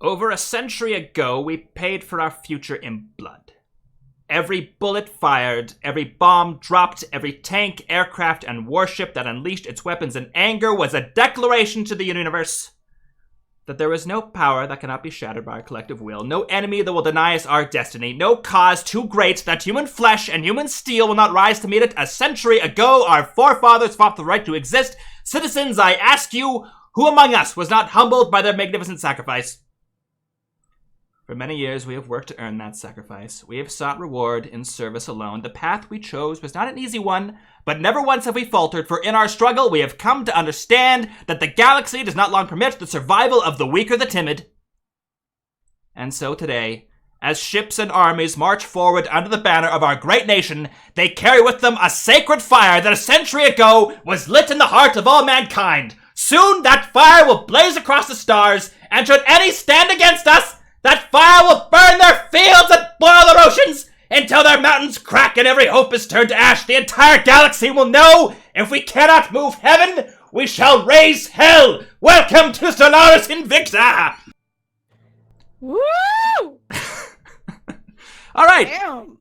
Over a century ago, we paid for our future in blood. Every bullet fired, every bomb dropped, every tank, aircraft, and warship that unleashed its weapons in anger was a declaration to the universe that there is no power that cannot be shattered by our collective will, no enemy that will deny us our destiny, no cause too great that human flesh and human steel will not rise to meet it. A century ago, our forefathers fought for the right to exist. Citizens, I ask you, who among us was not humbled by their magnificent sacrifice? For many years, we have worked to earn that sacrifice. We have sought reward in service alone. The path we chose was not an easy one, but never once have we faltered, for in our struggle, we have come to understand that the galaxy does not long permit the survival of the weak or the timid. And so today, as ships and armies march forward under the banner of our great nation, they carry with them a sacred fire that a century ago was lit in the heart of all mankind. Soon that fire will blaze across the stars, and should any stand against us, that fire will burn their fields and boil their oceans until their mountains crack and every hope is turned to ash. The entire galaxy will know if we cannot move heaven, we shall raise hell. Welcome to Stellaris Invicta! Woo! All right. Damn.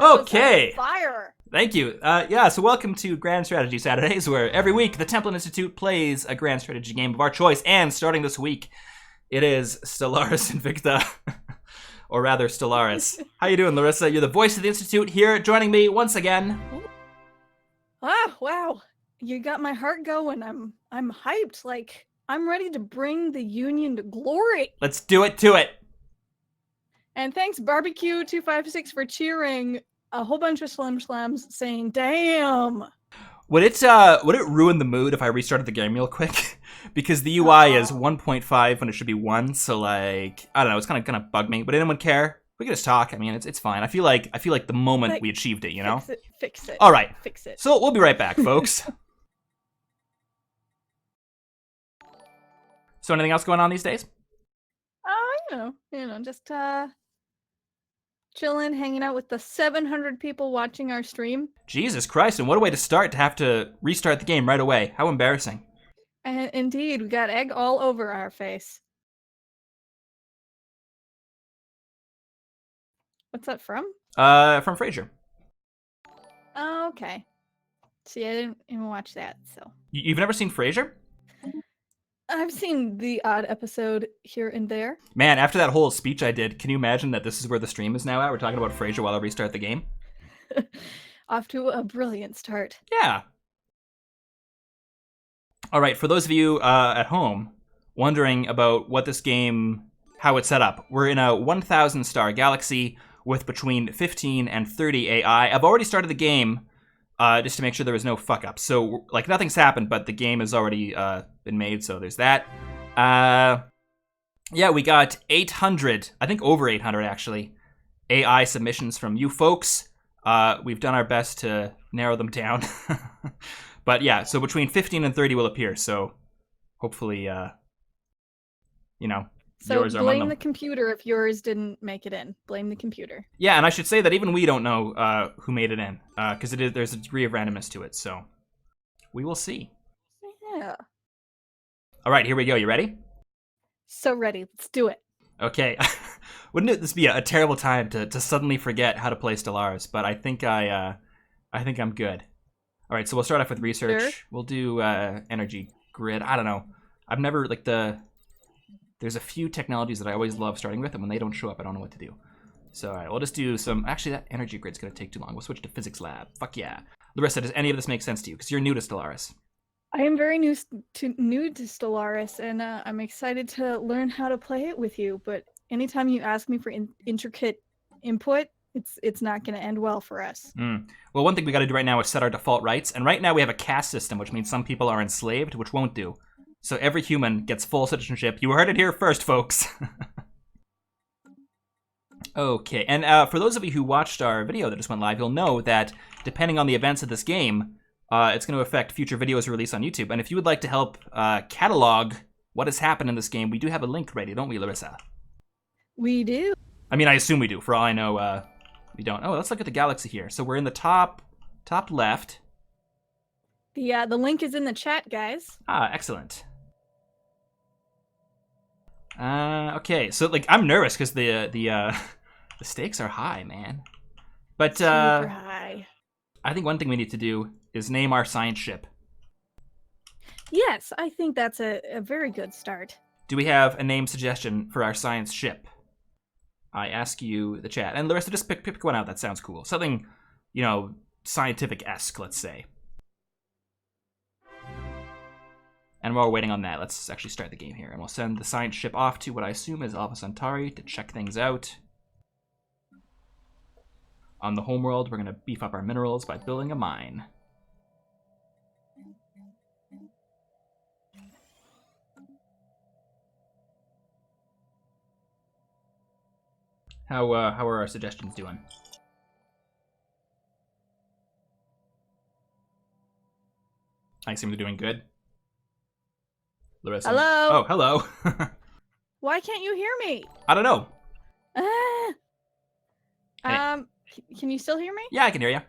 Okay. Fire. Thank you. So welcome to Grand Strategy Saturdays, where every week the Templin Institute plays a grand strategy game of our choice, and starting this week, it is Stellaris Invicta, or rather Stellaris. How you doing, Larissa? You're the voice of the Institute here, joining me once again. Ah, wow. You got my heart going. I'm hyped. Like, I'm ready to bring the Union to glory. Let's do it to it. And thanks, Barbecue256, for cheering a whole bunch of slams saying, damn. Would it ruin the mood if I restarted the game real quick? Because the UI is 1.5 when it should be 1, so like, I don't know, it's kind of gonna bug me. Would anyone care? We can just talk. I mean, it's fine. I feel like the moment Like, we achieved it, you know? Fix it. All right. Fix it. So we'll be right back, folks. So anything else going on these days? Just chilling, hanging out with the 700 people watching our stream. Jesus Christ, and what a way to start, to have to restart the game right away. How embarrassing. And indeed, we got egg all over our face. What's that from? From Frasier. Oh, okay. See, I didn't even watch that, so. You've never seen Frasier? I've seen the odd episode here and there. Man, after that whole speech I did, can you imagine that this is where the stream is now at? We're talking about Frasier while I restart the game? Off to a brilliant start. Yeah. All right, for those of you at home wondering about what this game, how it's set up, we're in a 1,000 star galaxy with between 15 and 30 AI. I've already started the game just to make sure there was no fuck up. So, like, nothing's happened, but the game has already been made, so there's that. Yeah, we got 800, I think over 800 actually, AI submissions from you folks. We've done our best to narrow them down. But yeah, so between 15 and 30 will appear, so hopefully, So yours are among blame them. the computer if yours didn't make it in. Blame the computer. Yeah, and I should say that even we don't know who made it in, because there's a degree of randomness to it, so we will see. Yeah. All right, here we go. You ready? So ready. Let's do it. Okay. Wouldn't this be a terrible time to suddenly forget how to play Stellaris? But I think I'm good. All right, so we'll start off with research. Sure. We'll do energy grid. I don't know. I've never there's a few technologies that I always love starting with, and when they don't show up, I don't know what to do. So all right, we'll just do some. Actually, that energy grid's gonna take too long. We'll switch to physics lab. Fuck yeah. Larissa, does any of this make sense to you? Because you're new to Stellaris. I am very new to Stellaris, and I'm excited to learn how to play it with you. But anytime you ask me for intricate input, it's not going to end well for us. Well, one thing we got to do right now is set our default rights, and right now we have a caste system, which means some people are enslaved, which won't do. So every human gets full citizenship. You heard it here first, folks. Okay, and for those of you who watched our video that just went live, you'll know that depending on the events of this game, it's going to affect future videos released on YouTube. And if you would like to help catalog what has happened in this game, we do have a link ready, don't we, Larissa? We do. I mean, I assume we do. For all I know, we don't. Oh, let's look at the galaxy here. So we're in the top left. The link is in the chat, guys. Ah, excellent. Okay, so like I'm nervous because the stakes are high, man. But Super high. I think one thing we need to do is name our science ship. Yes, I think that's a very good start. Do we have a name suggestion for our science ship? I ask you, the chat. And Larissa, just pick one out that sounds cool. Something, scientific-esque, let's say. And while we're waiting on that, let's actually start the game here. And we'll send the science ship off to what I assume is Alpha Centauri to check things out. On the homeworld, we're going to beef up our minerals by building a mine. How are our suggestions doing? I assume they're doing good. Larissa. Hello? Oh, hello. Why can't you hear me? I don't know. Ah. Can you still hear me? Yeah, I can hear you.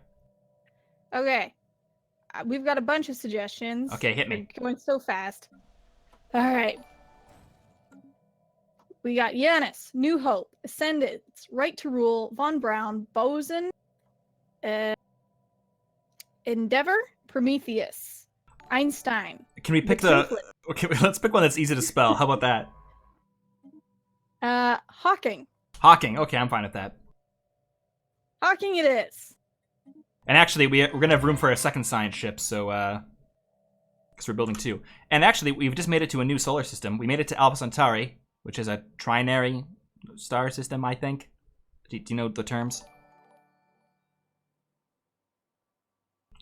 Okay. We've got a bunch of suggestions. Okay, hit me. We're going so fast. All right. We got Yanis, New Hope, Ascendants, Right to Rule, Von Braun, Boson, Endeavor, Prometheus, Einstein. Can we pick Okay, let's pick one that's easy to spell. How about that? Hawking. Hawking. Okay, I'm fine with that. Hawking it is. And actually, we're gonna have room for a second science ship, so because we're building two. And actually, we've just made it to a new solar system. We made it to Alpha Centauri, which is a trinary star system, I think. Do you know the terms?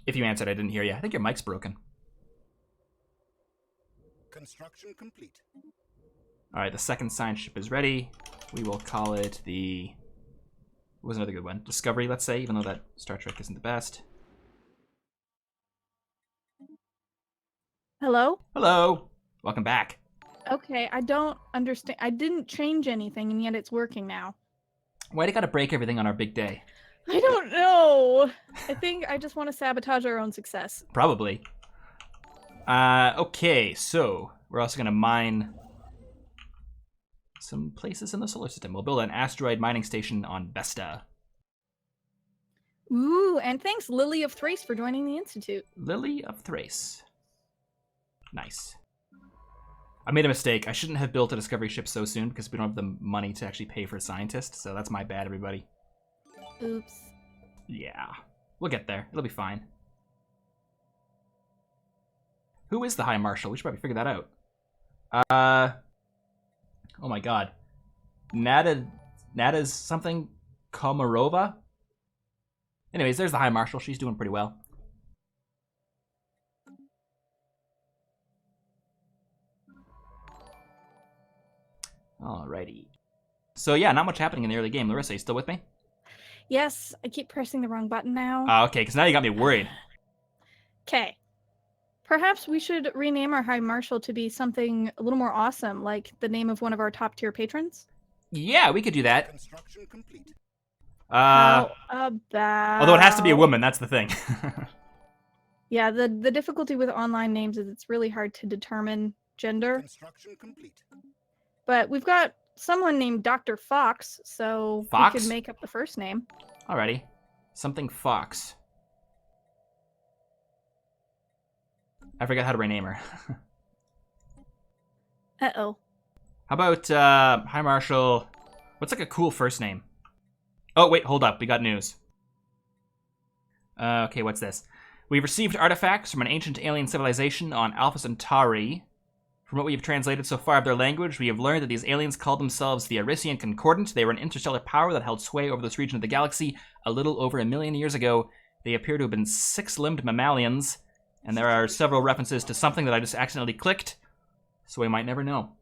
If you answered, I didn't hear you. I think your mic's broken. Construction complete. All right, the second science ship is ready. We will call it the... What was another good one? Discovery, let's say, even though that Star Trek isn't the best. Hello? Hello. Welcome back. Okay, I don't understand. I didn't change anything, and yet it's working now. Why do you gotta break everything on our big day? I don't know. I think I just want to sabotage our own success. Probably. Okay, so we're also gonna mine some places in the solar system. We'll build an asteroid mining station on Vesta. Ooh, and thanks, Lily of Thrace, for joining the Institute. Lily of Thrace. Nice. I made a mistake. I shouldn't have built a discovery ship so soon because we don't have the money to actually pay for a scientist, so that's my bad, everybody. Oops. Yeah. We'll get there. It'll be fine. Who is the High Marshal? We should probably figure that out. Oh my god. Nada's something Komarova? Anyways, there's the High Marshal. She's doing pretty well. Alrighty. So yeah, not much happening in the early game. Larissa, you still with me? Yes, I keep pressing the wrong button now. Okay, because now you got me worried. Okay. Perhaps we should rename our High Marshal to be something a little more awesome, like the name of one of our top-tier patrons. Yeah, we could do that. Construction complete. How about... Although it has to be a woman, that's the thing. Yeah, the difficulty with online names is it's really hard to determine gender. Construction complete. But we've got someone named Dr. Fox, so Fox? we could make up the first name. Alrighty. Something Fox. I forgot how to rename her. Uh-oh. How about High Marshal... What's like a cool first name? Oh, wait, hold up. We got news. Okay, what's this? We've received artifacts from an ancient alien civilization on Alpha Centauri. From what we have translated so far of their language, we have learned that these aliens called themselves the Arisian Concordant. They were an interstellar power that held sway over this region of the galaxy a little over 1 million years ago. They appear to have been 6-limbed mammalians, and there are several references to something that I just accidentally clicked, so we might never know.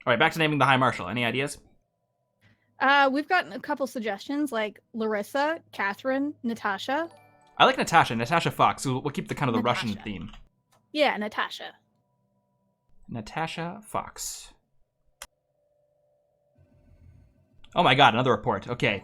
Alright, back to naming the High Marshal. Any ideas? We've gotten a couple suggestions, like Larissa, Catherine, Natasha. I like Natasha Fox, so we'll keep the kind of the Natasha. Russian theme. Yeah, Natasha. Natasha Fox. Oh my god, another report. Okay.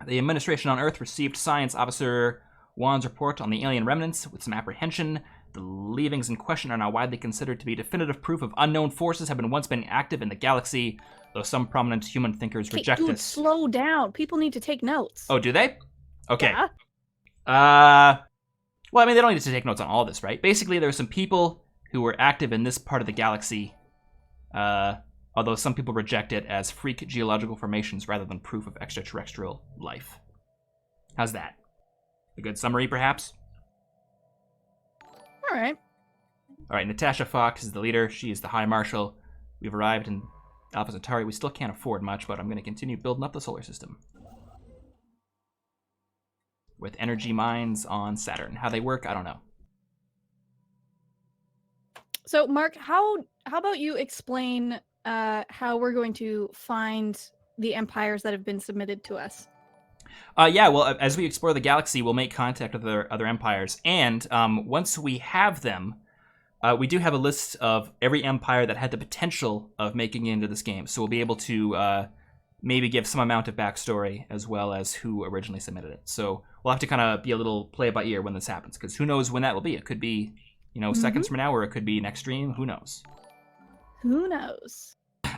The administration on Earth received Science Officer Wan's report on the alien remnants with some apprehension. The leavings in question are now widely considered to be definitive proof of unknown forces have once been active in the galaxy, though some prominent human thinkers Okay, reject dude, this. slow down. People need to take notes. Oh, do they? Okay. Yeah. Well, I mean, they don't need to take notes on all this, right? Basically, there are some people who were active in this part of the galaxy, although some people reject it as freak geological formations rather than proof of extraterrestrial life. How's that? A good summary, perhaps? All right. All right, Natasha Fox is the leader. She is the High Marshal. We've arrived in Alpha Centauri. We still can't afford much, but I'm going to continue building up the solar system. With energy mines on Saturn. How they work, I don't know. So, Mark, how about you explain how we're going to find the empires that have been submitted to us? Yeah, well, as we explore the galaxy, we'll make contact with other empires. And once we have them, we do have a list of every empire that had the potential of making it into this game. So we'll be able to maybe give some amount of backstory as well as who originally submitted it. So we'll have to kind of be a little play by ear when this happens, because who knows when that will be. It could be, seconds from now, or it could be next stream. Who knows? Who knows?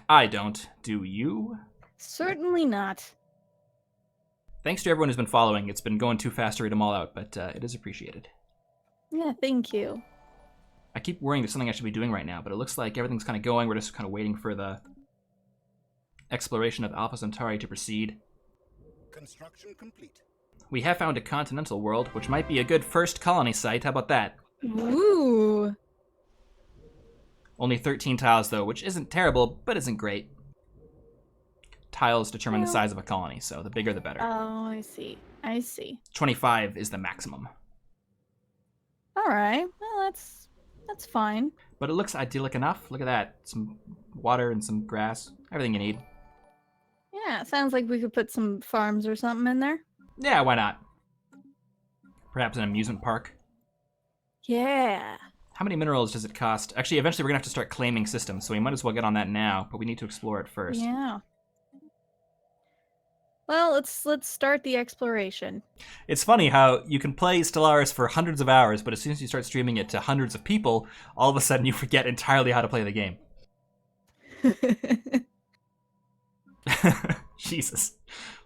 I don't. Do you? Certainly not. Thanks to everyone who's been following. It's been going too fast to read them all out, but it is appreciated. Yeah, thank you. I keep worrying there's something I should be doing right now, but it looks like everything's kind of going. We're just kind of waiting for the exploration of Alpha Centauri to proceed. Construction complete. We have found a continental world, which might be a good first colony site. How about that? Ooh. Only 13 tiles, though, which isn't terrible, but isn't great. Tiles determine the size of a colony, so the bigger the better. Oh, I see. I see. 25 is the maximum. All right. Well, that's fine. But it looks idyllic enough. Look at that. Some water and some grass. Everything you need. Yeah, it sounds like we could put some farms or something in there. Yeah, why not? Perhaps an amusement park. Yeah. How many minerals does it cost? Actually, eventually we're going to have to start claiming systems, so we might as well get on that now, but we need to explore it first. Yeah. Well, let's start the exploration. It's funny how you can play Stellaris for hundreds of hours, but as soon as you start streaming it to hundreds of people, all of a sudden you forget entirely how to play the game. Jesus.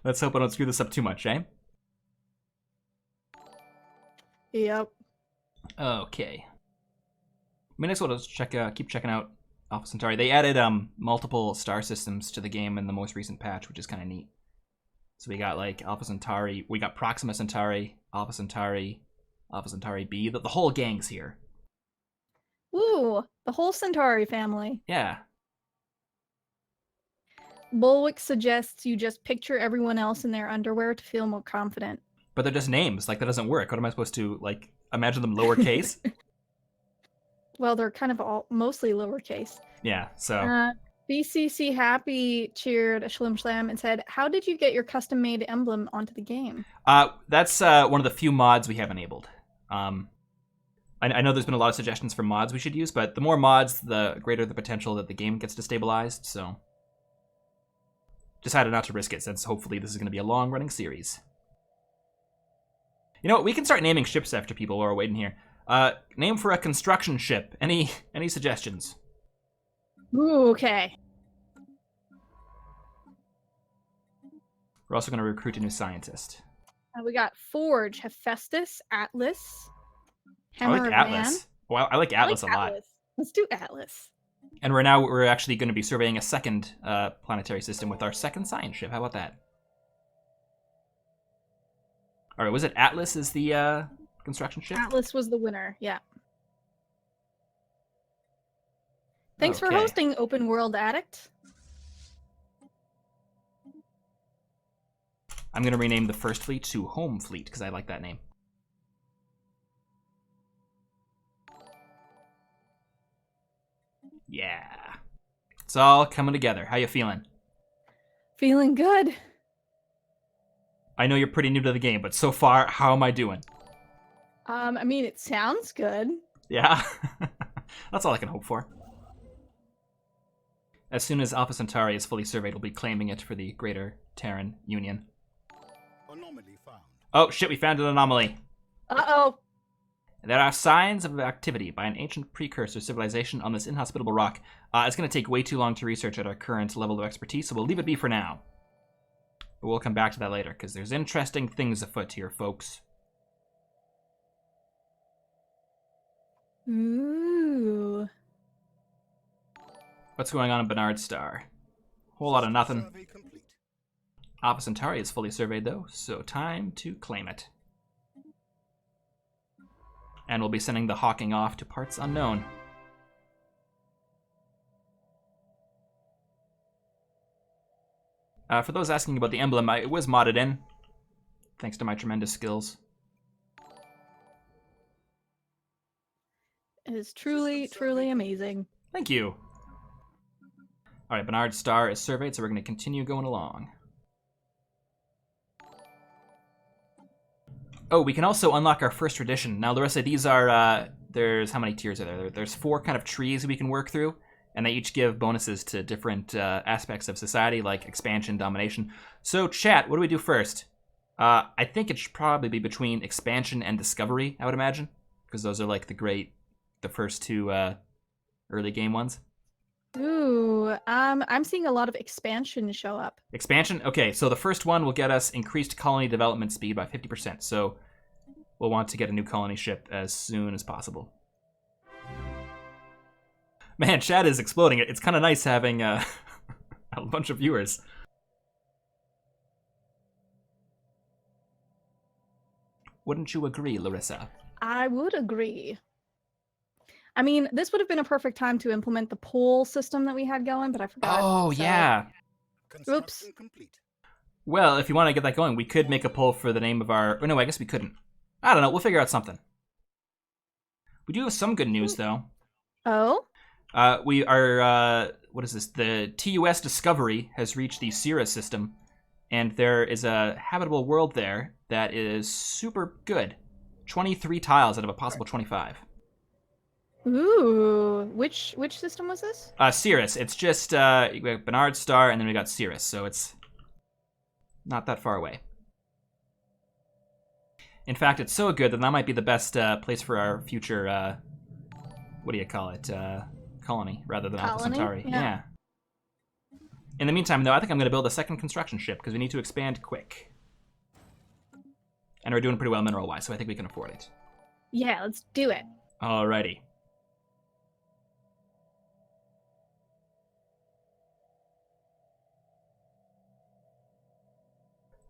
Let's hope I don't screw this up too much, eh? Yep. Okay. Might as well just keep checking out Alpha Centauri. They added multiple star systems to the game in the most recent patch, which is kind of neat. So we got like Alpha Centauri, we got Proxima Centauri, Alpha Centauri B. The whole gang's here. Ooh, the whole Centauri family. Yeah. Bulwick suggests you just picture everyone else in their underwear to feel more confident. But they're just names. Like, that doesn't work. What am I supposed to, like, imagine them lowercase? Well, they're kind of all mostly lowercase. Yeah, so... BCC Happy cheered a Shlim Shlam and said, "How did you get your custom-made emblem onto the game?" That's one of the few mods we have enabled. I know there's been a lot of suggestions for mods we should use, but the more mods, the greater the potential that the game gets destabilized, so... Decided not to risk it, since hopefully this is going to be a long-running series. You know what, we can start naming ships after people while we're waiting here. Name for a construction ship. Any suggestions? Ooh, okay. We're also going to recruit a new scientist. We got Forge, Hephaestus, Atlas, Hammer I like of Atlas. Man. Well, I like Atlas a lot. Atlas. Let's do Atlas. And we're actually going to be surveying a second planetary system with our second science ship. How about that? All right, was it Atlas is the construction ship? Atlas was the winner, yeah. Thanks for Okay. hosting Open World Addict. I'm going to rename the first fleet to Home Fleet, because I like that name. Yeah. It's all coming together. How you feeling? Feeling good. I know you're pretty new to the game, but so far, how am I doing? I mean, it sounds good. Yeah? That's all I can hope for. As soon as Alpha Centauri is fully surveyed, we'll be claiming it for the Greater Terran Union. Anomaly found. Oh, shit, we found an anomaly. Uh-oh. There are signs of activity by an ancient precursor civilization on this inhospitable rock. It's going to take way too long to research at our current level of expertise, so we'll leave it be for now. But we'll come back to that later, because there's interesting things afoot here, folks. Ooh. What's going on in Bernard Star? Whole lot of nothing. Survey complete. Alpha Centauri is fully surveyed, though, so time to claim it. And we'll be sending the Hawking off to parts unknown. For those asking about the emblem, it was modded in, thanks to my tremendous skills. It is truly, truly amazing. Thank you. All right, Bernard Star is surveyed, so we're going to continue going along. Oh, we can also unlock our first tradition. Now, Larissa, these are, there's, how many tiers are there? There's 4 kind of trees we can work through, and they each give bonuses to different aspects of society, like expansion, domination. So, chat, what do we do first? I think it should probably be between expansion and discovery, I would imagine, because those are like the first 2 early game ones. Ooh, I'm seeing a lot of expansion show up. Expansion? Okay, so the first one will get us increased colony development speed by 50%, so we'll want to get a new colony ship as soon as possible. Man, chat is exploding. It's kind of nice having a bunch of viewers. Wouldn't you agree, Larissa? I would agree. I mean, this would have been a perfect time to implement the poll system that we had going, but I forgot. Oh, so- yeah. Construction complete. Well, if you want to get that going, we could make a poll for the name of our... Oh, no, I guess we couldn't. I don't know. We'll figure out something. We do have some good news, though. Oh? We are... what is this? The TUS Discovery has reached the Sirius system, and there is a habitable world there that is super good. 23 tiles out of a possible 25. Ooh, which system was this? Sirius. It's just we got Bernard Star, and then we got Sirius, so it's not that far away. In fact, it's so good that that might be the best place for our future, what do you call it, colony, rather than Alpha Colony? Centauri. Yeah. In the meantime, though, I think I'm going to build a second construction ship, because we need to expand quick. And we're doing pretty well mineral-wise, so I think we can afford it. Yeah, let's do it. Alrighty.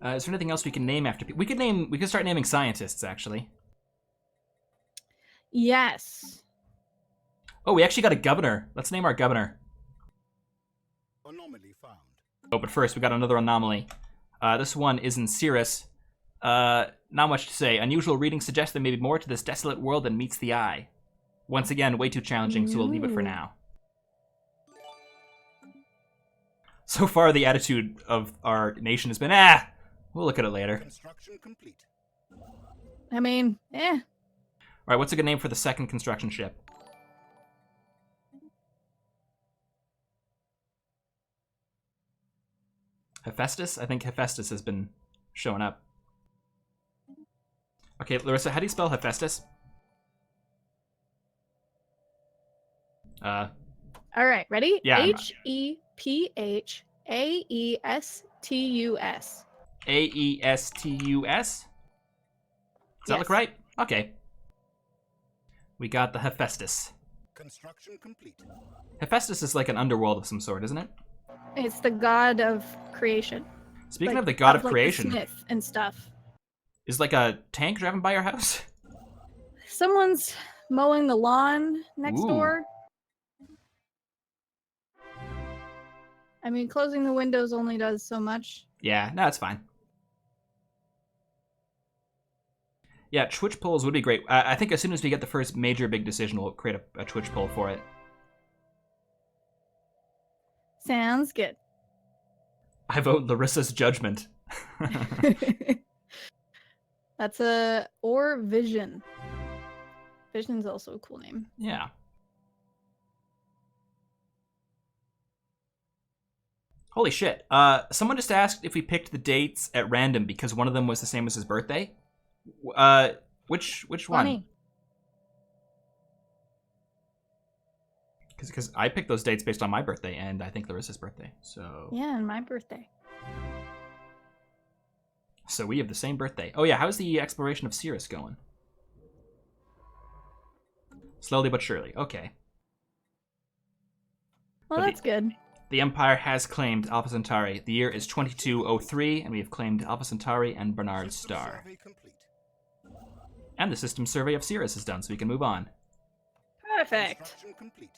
Is there anything else we can name after people? We could start naming scientists, actually. Yes. Oh, we actually got a governor. Let's name our governor. Anomaly found. Oh, but first, we got another anomaly. This one is in Sirius. Not much to say. Unusual readings suggest there may be more to this desolate world than meets the eye. Once again, way too challenging, so we'll leave it for Ooh. now. So far, the attitude of our nation has been, we'll look at it later. Construction complete. I mean, All right, what's a good name for the second construction ship? Hephaestus? I think Hephaestus has been showing up. Okay, Larissa, how do you spell Hephaestus? all right, ready? Yeah, I'm- Hephaestus. Aestus? Does that look Yes. right? Okay. We got the Hephaestus. Construction complete. Hephaestus is like an underworld of some sort, isn't it? It's the god of creation. Speaking Like, of the god of like the creation, smith and stuff. is like a tank driving by your house? Someone's mowing the lawn next Ooh. door. I mean, closing the windows only does so much. Yeah, no, it's fine. Yeah, Twitch polls would be great. I think as soon as we get the first major big decision, we'll create a Twitch poll for it. Sounds good. I vote Larissa's Judgment. That's or Vision. Vision's also a cool name. Yeah. Holy shit. Someone just asked if we picked the dates at random because one of them was the same as his birthday. Which one? Funny. Because I picked those dates based on my birthday, and I think Larissa's birthday. So Yeah, and my birthday. So we have the same birthday. Oh yeah, how's the exploration of Cirrus going? Slowly but surely. Okay. Well, But that's good. The Empire has claimed Alpha Centauri. The year is 2203, and we have claimed Alpha Centauri and Bernard System Star. survey complete. And the system survey of Cirrus is done, so we can move on. Perfect. Construction complete.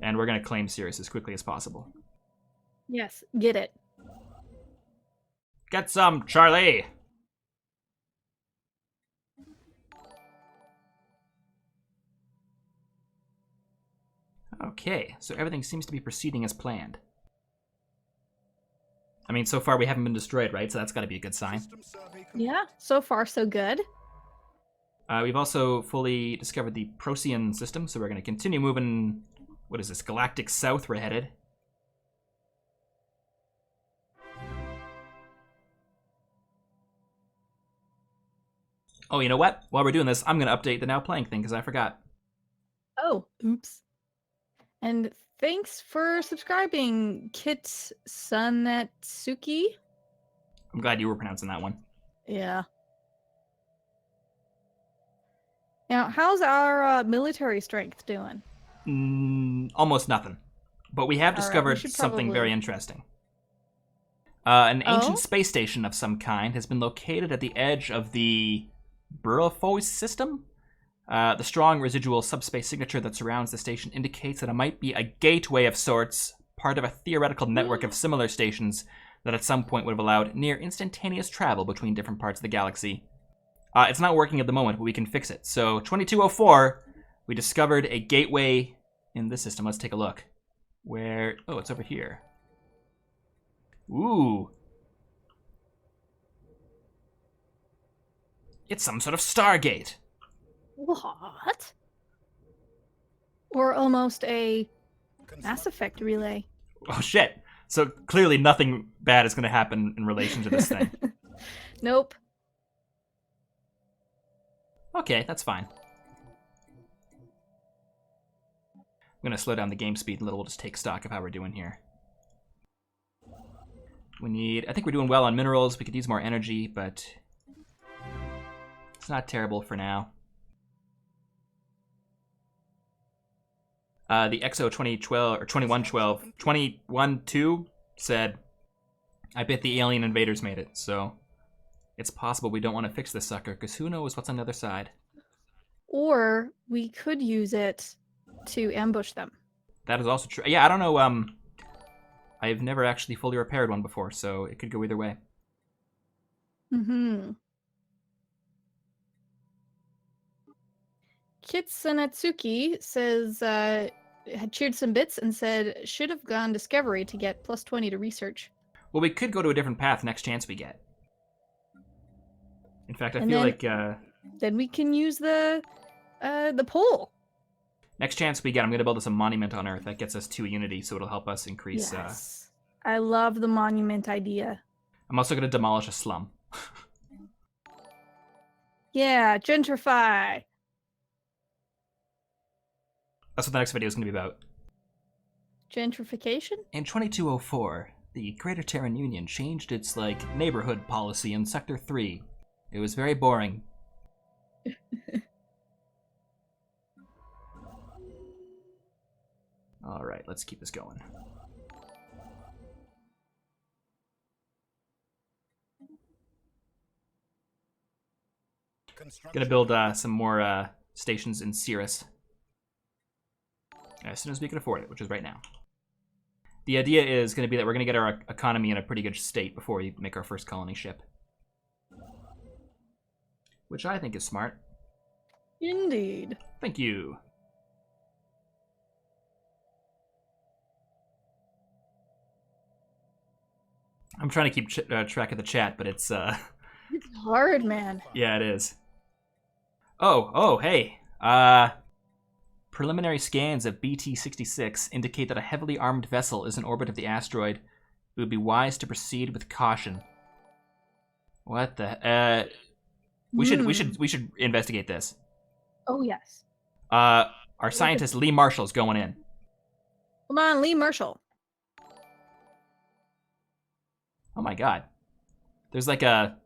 And we're going to claim Cirrus as quickly as possible. Yes, get it. Get some, Charlie! Okay, so everything seems to be proceeding as planned. I mean, so far we haven't been destroyed, right? So that's got to be a good sign. System survey complete. Yeah, so far so good. We've also fully discovered the Procyon system, so we're going to continue moving. What is this? Galactic South, we're headed. Oh, you know what? While we're doing this, I'm going to update the Now Playing thing, because I forgot. Oh, oops. And thanks for subscribing, Kit Sunatsuki. I'm glad you were pronouncing that one. Yeah. Now, how's our military strength doing? Almost nothing. But we have All right, we discovered should something very probably- interesting. An ancient Oh? space station of some kind has been located at the edge of the Burrophos system. The strong residual subspace signature that surrounds the station indicates that it might be a gateway of sorts, part of a theoretical network of similar stations that at some point would have allowed near instantaneous travel between different parts of the galaxy. It's not working at the moment, but we can fix it. So 2204, we discovered a gateway in this system. Let's take a look. Where? Oh, it's over here. Ooh. It's some sort of Stargate. What? Or almost a Mass Construction Effect complete. relay. Oh shit. So clearly nothing bad is going to happen in relation to this thing. Nope. Okay, that's fine. I'm going to slow down the game speed a little. We'll just take stock of how we're doing here. I think we're doing well on minerals. We could use more energy, but it's not terrible for now. The EXO 2012 or 2112 said, "I bet the alien invaders made it." So it's possible we don't want to fix this sucker, because who knows what's on the other side. Or we could use it to ambush them. That is also true. Yeah, I don't know. I've never actually fully repaired one before, so it could go either way. Mm-hmm. Kitsunatsuki says, had cheered some bits and said, should have gone Discovery to get plus 20 to research. Well, we could go to a different path next chance we get. In fact, I And feel then- like Then we can use the pole. next chance we get, I'm going to build us a monument on Earth. That gets us 2 Unity, so it'll help us increase... Yes. I love the monument idea. I'm also going to demolish a slum. Yeah, gentrify. That's what the next video is going to be about. Gentrification? In 2204, the Greater Terran Union changed its, neighborhood policy in Sector 3. It was very boring. Alright, let's keep this going. Gonna build some more stations in Cirrus. As soon as we can afford it, which is right now. The idea is going to be that we're going to get our economy in a pretty good state before we make our first colony ship. Which I think is smart. Indeed. Thank you. I'm trying to keep track of the chat, but it's, It's hard, man. yeah, it is. Oh, hey. Preliminary scans of BT-66 indicate that a heavily armed vessel is in orbit of the asteroid. It would be wise to proceed with caution. What the? We should investigate this. Oh, yes. Our scientist Lee Marshall's going in. Come on, Lee Marshall. Oh my god. There's like a...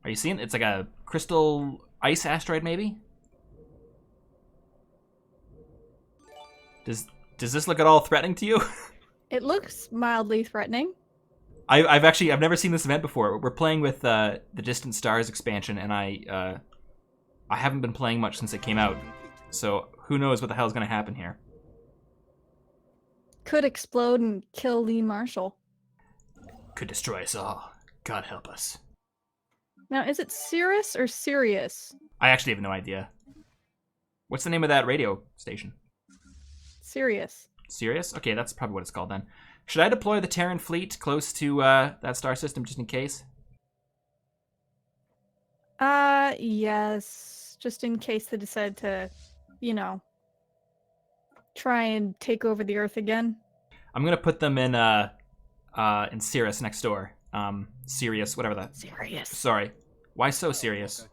Are you seeing? It's like a crystal ice asteroid, maybe? Does this look at all threatening to you? It looks mildly threatening. I've never seen this event before. We're playing with the Distant Stars expansion, and I haven't been playing much since it came out. So who knows what the hell is going to happen here? Could explode and kill Lee Marshall. Could destroy us all. God help us. Now, is it Cirrus or Sirius? I actually have no idea. What's the name of that radio station? Sirius. Sirius? Okay, that's probably what it's called then. Should I deploy the Terran fleet close to that star system just in case? Yes. Just in case they decide to, you know, try and take over the Earth again. I'm gonna put them in Sirius next door. Sirius, whatever that. Sirius. Sorry. Why so serious?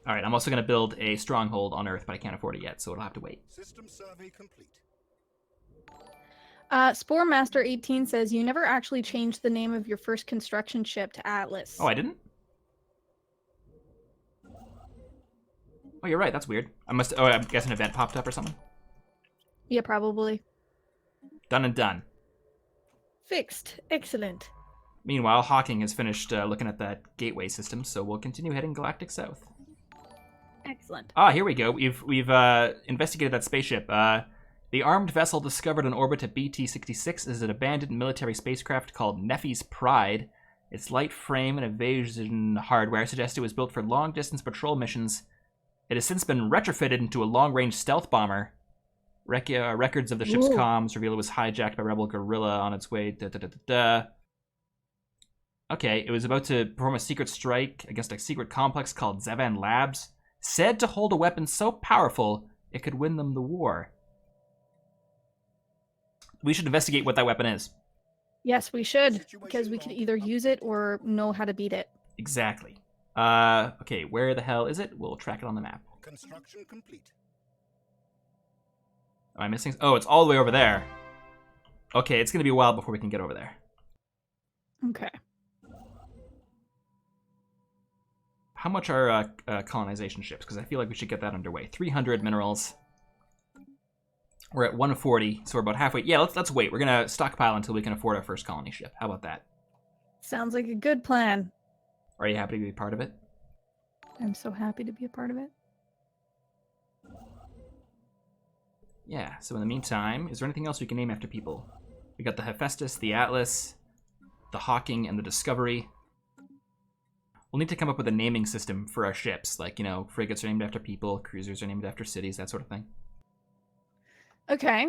All right, I'm also gonna build a stronghold on Earth, but I can't afford it yet, so it'll have to wait. System survey complete. Spore Master 18 says you never actually changed the name of your first construction ship to Atlas. Oh, I didn't? Oh, you're right. That's weird. I guess an event popped up or something. Yeah, probably. Done and done. Fixed. Excellent. Meanwhile, Hawking has finished looking at that gateway system, so we'll continue heading galactic south. Excellent. Ah, here we go. We've investigated that spaceship. The armed vessel discovered in orbit at BT-66 is an abandoned military spacecraft called Nefi's Pride. Its light frame and evasion hardware suggest it was built for long-distance patrol missions. It has since been retrofitted into a long-range stealth bomber. Records of the ship's comms reveal it was hijacked by rebel guerrilla on its way. Okay, it was about to perform a secret strike against a secret complex called Zevan Labs, said to hold a weapon so powerful it could win them the war. We should investigate what that weapon is. Yes, we should, because we could either use it or know how to beat it. Exactly. Okay, where the hell is it? We'll track it on the map. Construction complete. Am I missing? Oh, it's all the way over there. Okay, it's gonna be a while before we can get over there. Okay. How much are colonization ships? Because I feel like we should get that underway. 300 minerals. We're at 140, so we're about halfway. Yeah, let's wait. We're gonna stockpile until we can afford our first colony ship. How about that? Sounds like a good plan. Are you happy to be part of it? I'm so happy to be a part of it. Yeah, so in the meantime, is there anything else we can name after people? We got the Hephaestus, the Atlas, the Hawking, and the Discovery. We'll need to come up with a naming system for our ships. Like, you know, frigates are named after people, cruisers are named after cities, that sort of thing. Okay.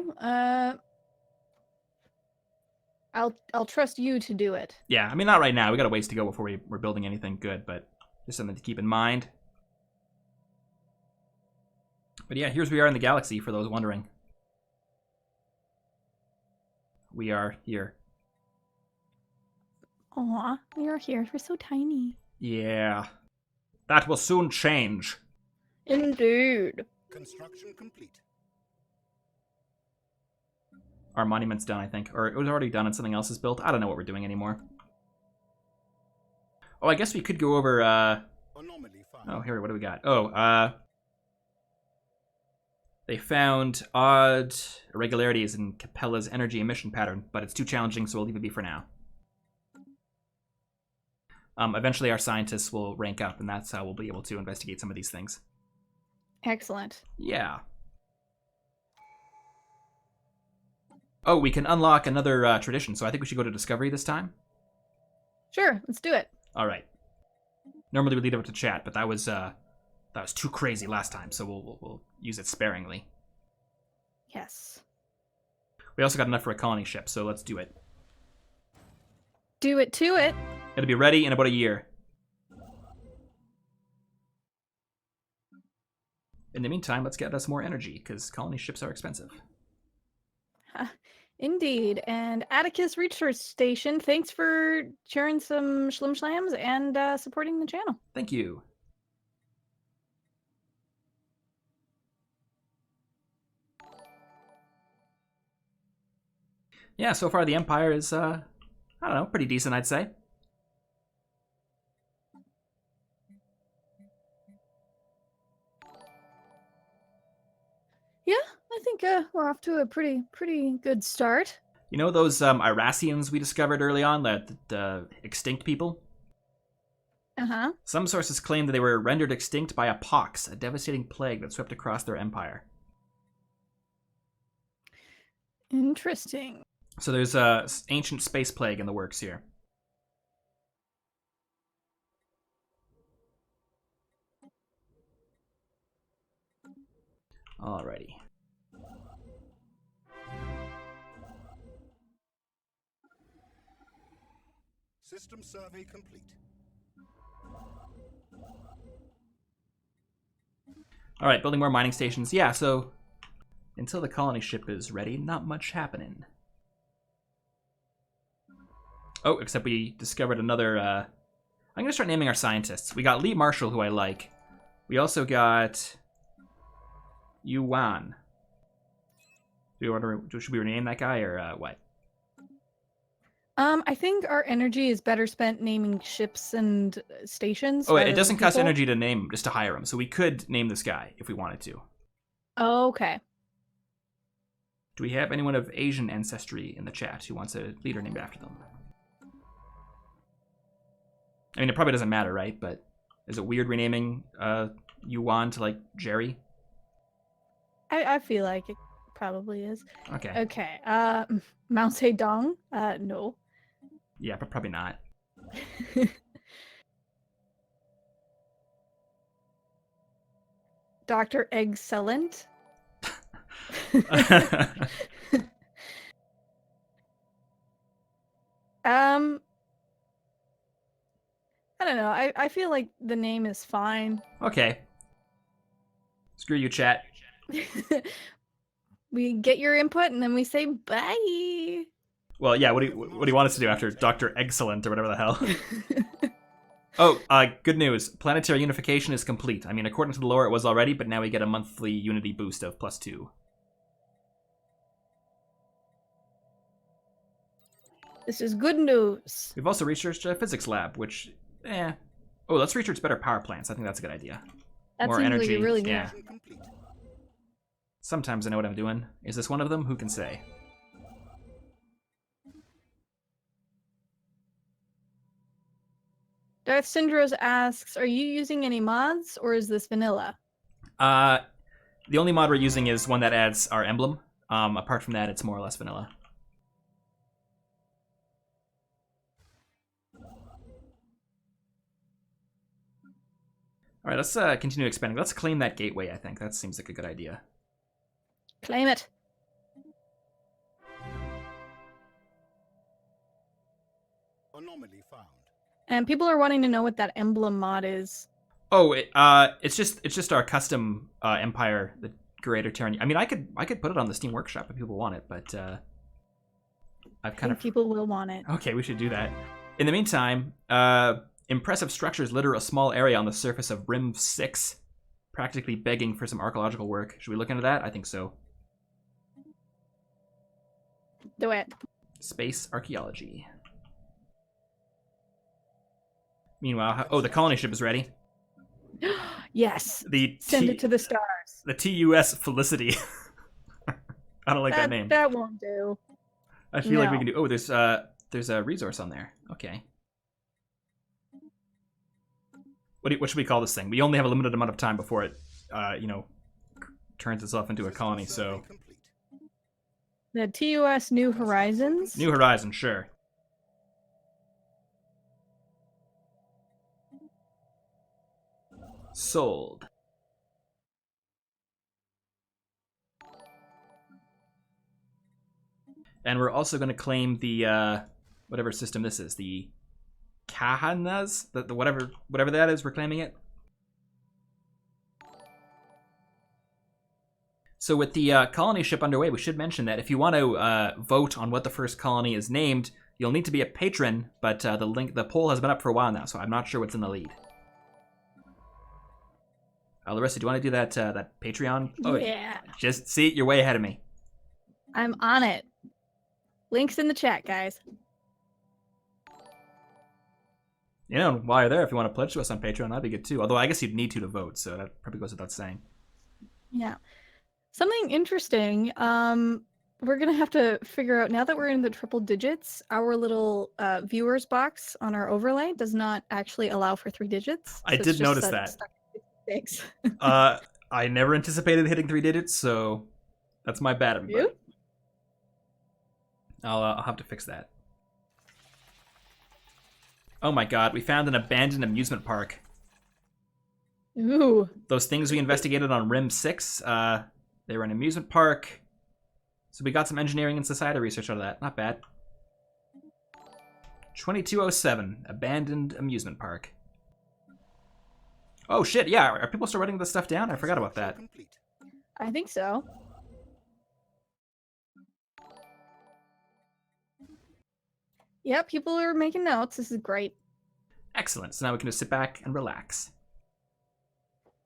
I'll trust you to do it. Yeah, I mean, not right now. We got a ways to go before we're building anything good, but just something to keep in mind. But yeah, here's where we are in the galaxy, for those wondering. We are here. Aw, we are here. We're so tiny. Yeah. That will soon change. Indeed. Construction complete. Our monument's done, I think. Or it was already done and something else is built. I don't know what we're doing anymore. Oh, I guess we could go over, Anomaly found. Oh, here, what do we got? Oh, they found odd irregularities in Capella's energy emission pattern, but it's too challenging, so we'll leave it be for now. Eventually our scientists will rank up, and that's how we'll be able to investigate some of these things. Excellent. Yeah. Oh, we can unlock another tradition, so I think we should go to Discovery this time. Sure, let's do it. All right. Normally we lead up to chat, but that was too crazy last time, so we'll use it sparingly. Yes. We also got enough for a colony ship, so let's do it. Do it to it. It'll be ready in about a year. In the meantime, let's get us more energy, because colony ships are expensive. Indeed. And Atticus Research Station, thanks for sharing some schlimslams and supporting the channel. Thank you. Yeah, so far the Empire is, I don't know, pretty decent, I'd say. Yeah, I think we're off to a pretty good start. You know those Irasians we discovered early on, the extinct people? Uh-huh. Some sources claim that they were rendered extinct by a pox, a devastating plague that swept across their empire. Interesting. So there's a ancient space plague in the works here. Alrighty. System survey complete. Alright, building more mining stations. Yeah, so until the colony ship is ready, not much happening. Oh, except we discovered another, I'm gonna start naming our scientists. We got Lee Marshall, who I like. We also got Yuan. Should we rename that guy, or what? I think our energy is better spent naming ships and stations. Oh, rather it doesn't than cost people. energy to name, just to hire him. So we could name this guy if we wanted to. Oh, okay. Do we have anyone of Asian ancestry in the chat who wants a leader named after them? I mean, it probably doesn't matter, right? But is it weird renaming Yuan to, like, Jerry? I feel like it probably is. Okay. Okay. Mao Zedong? No. Yeah, but probably not. Dr. Excellent? I don't know. I feel like the name is fine. Okay. Screw you, chat. We get your input and then we say bye. Well, yeah, what do you want us to do after Dr. Excellent or whatever the hell? Oh, good news. Planetary unification is complete. I mean, according to the lore, it was already, but now we get a monthly unity boost of +2. This is good news. We've also researched a physics lab, which, Oh, let's research better power plants. I think that's a good idea. That More seems energy. like a really good. Yeah. Construction complete. Sometimes I know what I'm doing. Is this one of them? Who can say? Darth Syndros asks, are you using any mods or is this vanilla? The only mod we're using is one that adds our emblem. Apart from that, it's more or less vanilla. All right, let's continue expanding. Let's claim that gateway, I think. That seems like a good idea. Claim it. Anomaly found. And people are wanting to know what that emblem mod is. Oh, it's just our custom Empire, the Greater Terran. I mean, I could put it on the Steam Workshop if people want it, but I've I kind think people will want it. Okay, we should do that. In the meantime, impressive structures litter a small area on the surface of Rim 6, practically begging for some archaeological work. Should we look into that? I think so. Do it. Space archaeology. Meanwhile, oh, the colony ship is ready. Yes. The Send it to the stars. the TUS Felicity. I don't like that name. That won't do. I feel like we no. can do. Oh, there's a resource on there. Okay. What should we call this thing? We only have a limited amount of time before it, turns itself into a colony. System survey So complete. The TUS New Horizons. New Horizon, sure. Sold. And we're also going to claim the whatever system this is, the Kahanas, the whatever that is. We're claiming it. So with the colony ship underway, we should mention that if you want to vote on what the first colony is named, you'll need to be a patron. But the poll has been up for a while now, so I'm not sure what's in the lead. Larissa, do you want to do that Patreon? Oh, Yeah. just see, you're way ahead of me. I'm on it. Links in the chat, guys. You know, while you're there, if you want to pledge to us on Patreon, that'd be good too. Although I guess you'd need to vote, so that probably goes without saying. Yeah. Something interesting. We're gonna have to figure out, now that we're in the triple digits, our little viewers box on our overlay does not actually allow for 3 digits. I so it's did just notice set- that. stuck at 56. I never anticipated hitting 3 digits, so that's my bad, everybody. You? I'll have to fix that. Oh my god, we found an abandoned amusement park. Ooh. Those things we investigated on Rim 6, they were an amusement park. So we got some engineering and society research out of that. Not bad. 2207, abandoned amusement park. Oh shit, yeah, are people still writing this stuff down? I forgot about that. Complete. I think so. Yeah, people are making notes. This is great. Excellent, so now we can just sit back and relax.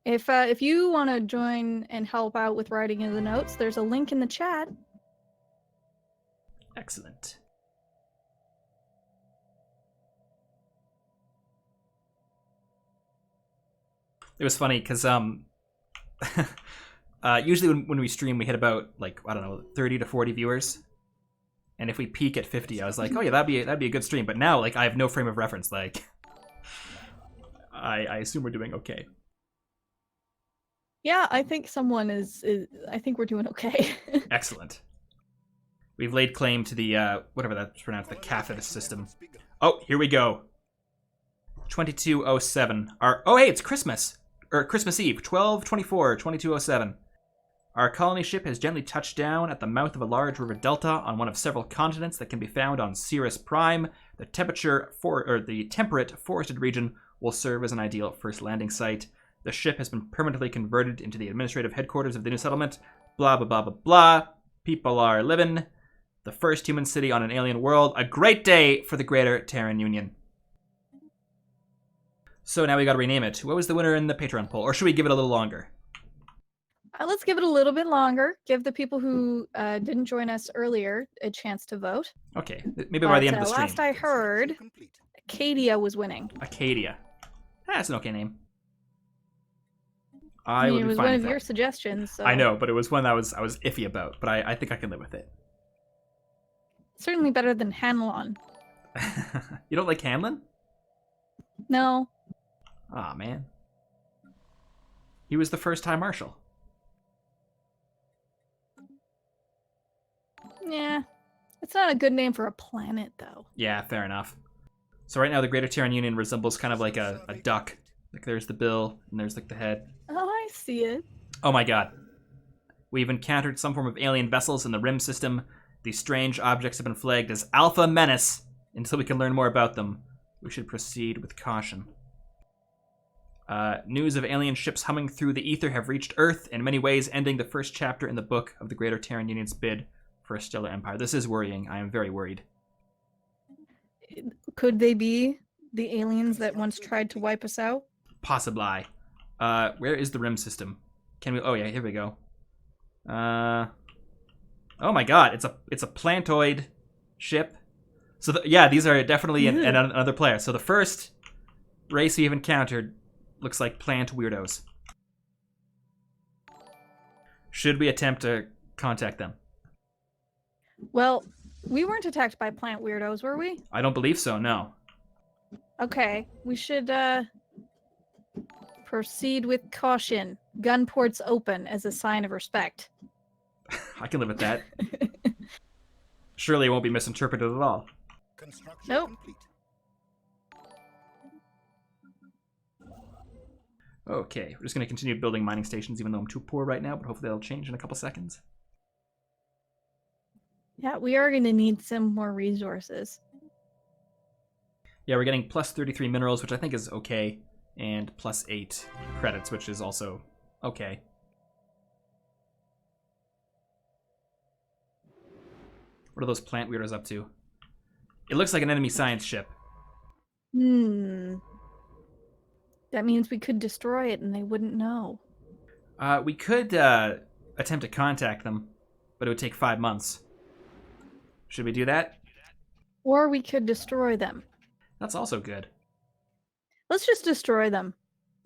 If you want to join and help out with writing in the notes, there's a link in the chat. Excellent. It was funny because usually when we stream we hit about, like, I don't know, 30 to 40 viewers, and if we peak at 50, I was like, oh yeah, that'd be a good stream. But now, like, I have no frame of reference. Like, I assume we're doing okay. Yeah, I think someone is I think we're doing okay. Excellent. We've laid claim to the whatever that's pronounced, the catheter system. Oh, here we go. 2207. Oh hey, it's Christmas. Or Christmas Eve, 12/24/2207. Our colony ship has gently touched down at the mouth of a large river delta on one of several continents that can be found on Sirius Prime. The temperate forested region will serve as an ideal first landing site. The ship has been permanently converted into the administrative headquarters of the new settlement. Blah blah blah blah blah. People are living. The first human city on an alien world. A great day for the Greater Terran Union. So now we gotta rename it. What was the winner in the Patreon poll? Or should we give it a little longer? Let's give it a little bit longer. Give the people who didn't join us earlier a chance to vote. Okay, maybe by the end of the stream. Last I heard, Complete. Acadia was winning. Acadia. That's an okay name. I mean, would it be was fine one with of your that. suggestions. So I know, but it was one that I was iffy about. But I think I can live with it. certainly better than Hanlon. You don't like Hamlin? No, Aw, man. He was the first High Marshal. yeah, it's not a good name for a planet though. Yeah, fair enough. So right now the Greater Terran Union resembles kind of like a duck. Like there's the bill and there's like the head. Oh, I see it. Oh my god. We've encountered some form of alien vessels in the Rim system. These strange objects have been flagged as Alpha Menace. Until we can learn more about them, we should proceed with caution. News of alien ships humming through the ether have reached Earth, in many ways ending the first chapter in the book of the Greater Terran Union's bid for a stellar empire. This is worrying. I am very worried. Could they be the aliens that once tried to wipe us out? Possibly. Where is the Rim system? Can we? Oh yeah, here we go. Oh my god, it's a plantoid ship. So yeah, these are definitely another player. So the first race we've encountered looks like plant weirdos. Should we attempt to contact them? Well, we weren't attacked by plant weirdos, were we? I don't believe so, no. Okay, we should proceed with caution. Gun ports open as a sign of respect. I can live with that. Surely it won't be misinterpreted at all. Construction Nope. complete. Okay, we're just going to continue building mining stations even though I'm too poor right now, but hopefully that'll change in a couple seconds. Yeah, we are going to need some more resources. Yeah, we're getting plus 33 minerals, which I think is okay, and plus 8 credits, which is also okay. What are those plant weirdos up to? It looks like an enemy science ship. That means we could destroy it and they wouldn't know. We could attempt to contact them, but it would take 5 months. Should we do that? Or we could destroy them. That's also good. Let's just destroy them.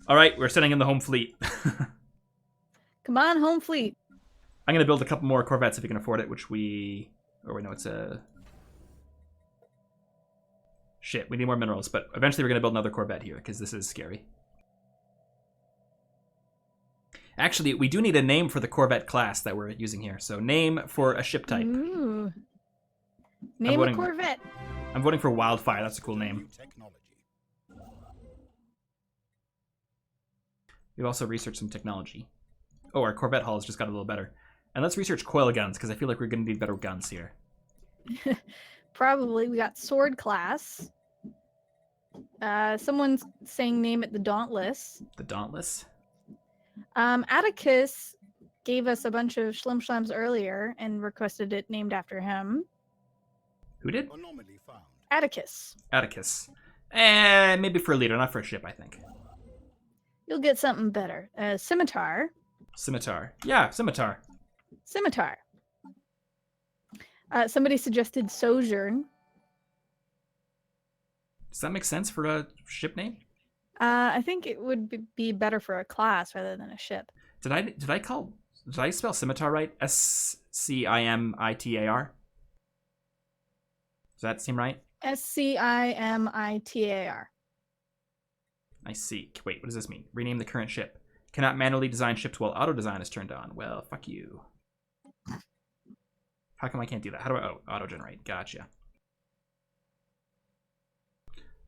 All right, we're sending in the home fleet. Come on, home fleet. I'm going to build a couple more Corvettes if we can afford it, which we... Oh, wait, no, it's a... Shit, we need more minerals, but eventually we're going to build another Corvette here, because this is scary. Actually, we do need a name for the Corvette class that we're using here. So name for a ship type. Ooh. Name a voting- Corvette. I'm voting for Wildfire. That's a cool name. Technology. We've also researched some technology. Oh, our Corvette hull has just got a little better. And let's research coil guns, because I feel like we're going to need better guns here. Probably. We got sword class. Someone's saying name it the Dauntless. The Dauntless. Atticus gave us a bunch of Schlimschlams earlier and requested it named after him. Who did? Anomaly found. Atticus. Atticus. Maybe for a leader, not for a ship, I think. You'll get something better. Scimitar. Scimitar. Yeah, Scimitar. Scimitar. Somebody suggested Sojourn. Does that make sense for a ship name? I think it would be better for a class rather than a ship. Did I spell scimitar right? Scimitar? Does that seem right? Scimitar. I see. Wait, what does this mean? Rename the current ship. Cannot manually design ships while auto design is turned on. Well, fuck you. How come I can't do that? How do I... Oh, auto generate. Gotcha.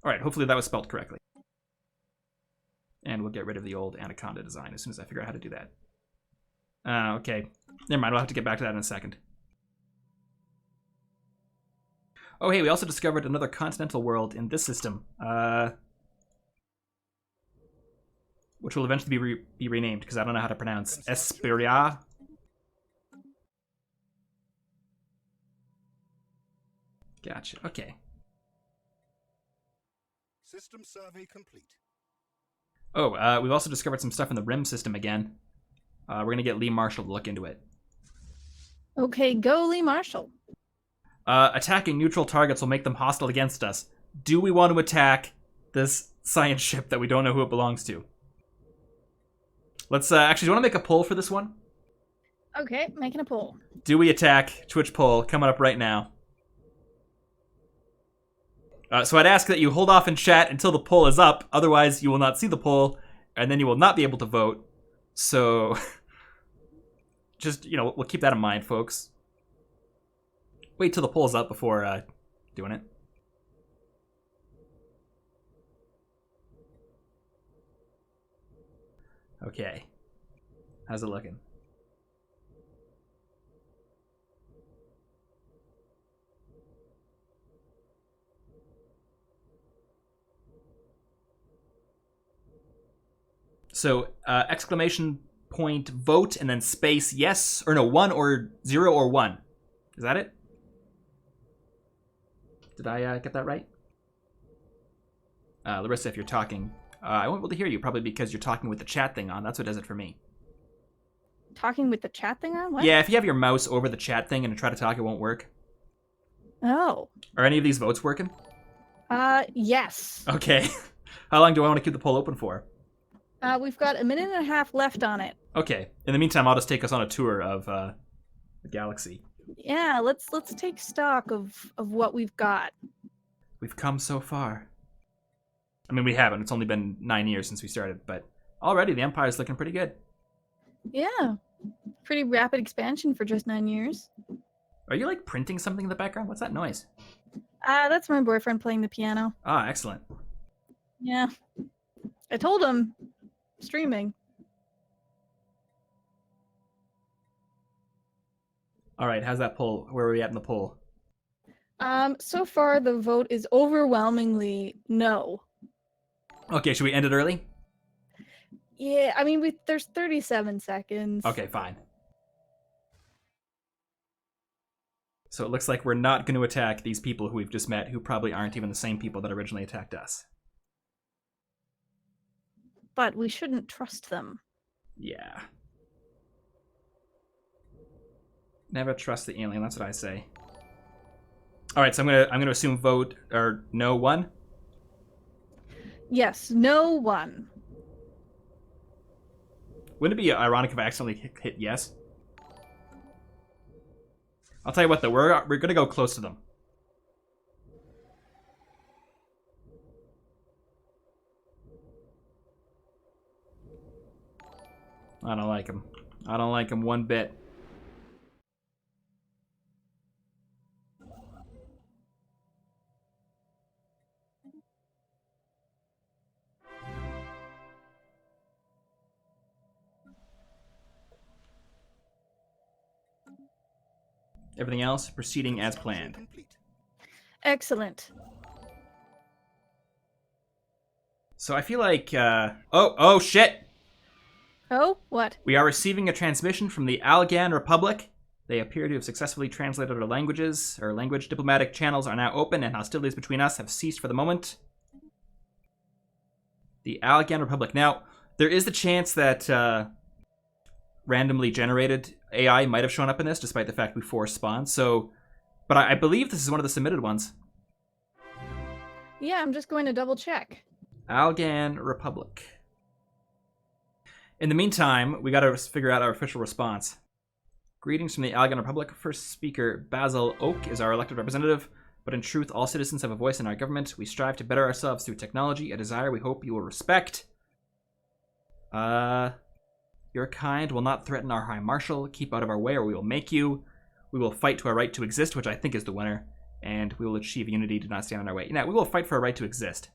Alright, hopefully that was spelled correctly. And we'll get rid of the old Anaconda design as soon as I figure out how to do that. Okay. Never mind, we'll have to get back to that in a second. Oh, hey, we also discovered another continental world in this system. Which will eventually be renamed, because I don't know how to pronounce Esperia. Gotcha, okay. System survey complete. Oh, we've also discovered some stuff in the RIM system again. We're going to get Lee Marshall to look into it. Okay, go Lee Marshall. Attacking neutral targets will make them hostile against us. Do we want to attack this science ship that we don't know who it belongs to? Let's, actually, do you want to make a poll for this one? Okay, making a poll. Do we attack? Twitch poll coming up right now. So I'd ask that you hold off in chat until the poll is up. Otherwise, you will not see the poll, and then you will not be able to vote. So, just, you know, we'll keep that in mind, folks. Wait till the poll's up before doing it. Okay. How's it looking? So, exclamation point vote and then space yes, or no, 1 or 0 or 1. Is that it? Did I get that right? Larissa, if you're talking, I won't be able to hear you, probably because you're talking with the chat thing on. That's what does it for me. Talking with the chat thing on? What? Yeah, if you have your mouse over the chat thing and try to talk, it won't work. Oh. Are any of these votes working? Yes. Okay. How long do I want to keep the poll open for? We've got a minute and a half left on it. Okay. In the meantime, I'll just take us on a tour of the galaxy. Yeah, let's take stock of what we've got. We've come so far. I mean, we haven't. It's only been 9 years since we started, but already the Empire's looking pretty good. Yeah. Pretty rapid expansion for just 9 years. Are you, like, printing something in the background? What's that noise? That's my boyfriend playing the piano. Ah, excellent. Yeah. I told him. Streaming. All right, how's that poll? Where are we at in the poll? So far the vote is overwhelmingly no. Okay, should we end it early? Yeah, I mean, there's 37 seconds. Okay, fine. So it looks like we're not going to attack these people who we've just met, who probably aren't even the same people that originally attacked us. But we shouldn't trust them. Yeah. Never trust the alien, that's what I say. All right, so I'm gonna assume vote or no one. Yes, no one. Wouldn't it be ironic if I accidentally hit yes? I'll tell you what, though, we're gonna go close to them. I don't like him. I don't like him one bit. Everything else proceeding as planned. Complete. Excellent. So I feel like, oh shit! Oh, what? We are receiving a transmission from the Algan Republic. They appear to have successfully translated our languages. Our language diplomatic channels are now open, and hostilities between us have ceased for the moment. The Algan Republic. Now, there is the chance that randomly generated AI might have shown up in this, despite the fact we forced spawn. So, but I believe this is one of the submitted ones. Yeah, I'm just going to double check. Algan Republic. In the meantime, we got to figure out our official response. Greetings from the Algan Republic. First speaker, Basil Oak, is our elected representative, but in truth, all citizens have a voice in our government. We strive to better ourselves through technology, a desire we hope you will respect. Your kind will not threaten our High Marshal. Keep out of our way or we will make you. We will fight to our right to exist, which I think is the winner, and we will achieve unity. Do not stand in our way. Yeah, we will fight for our right to exist.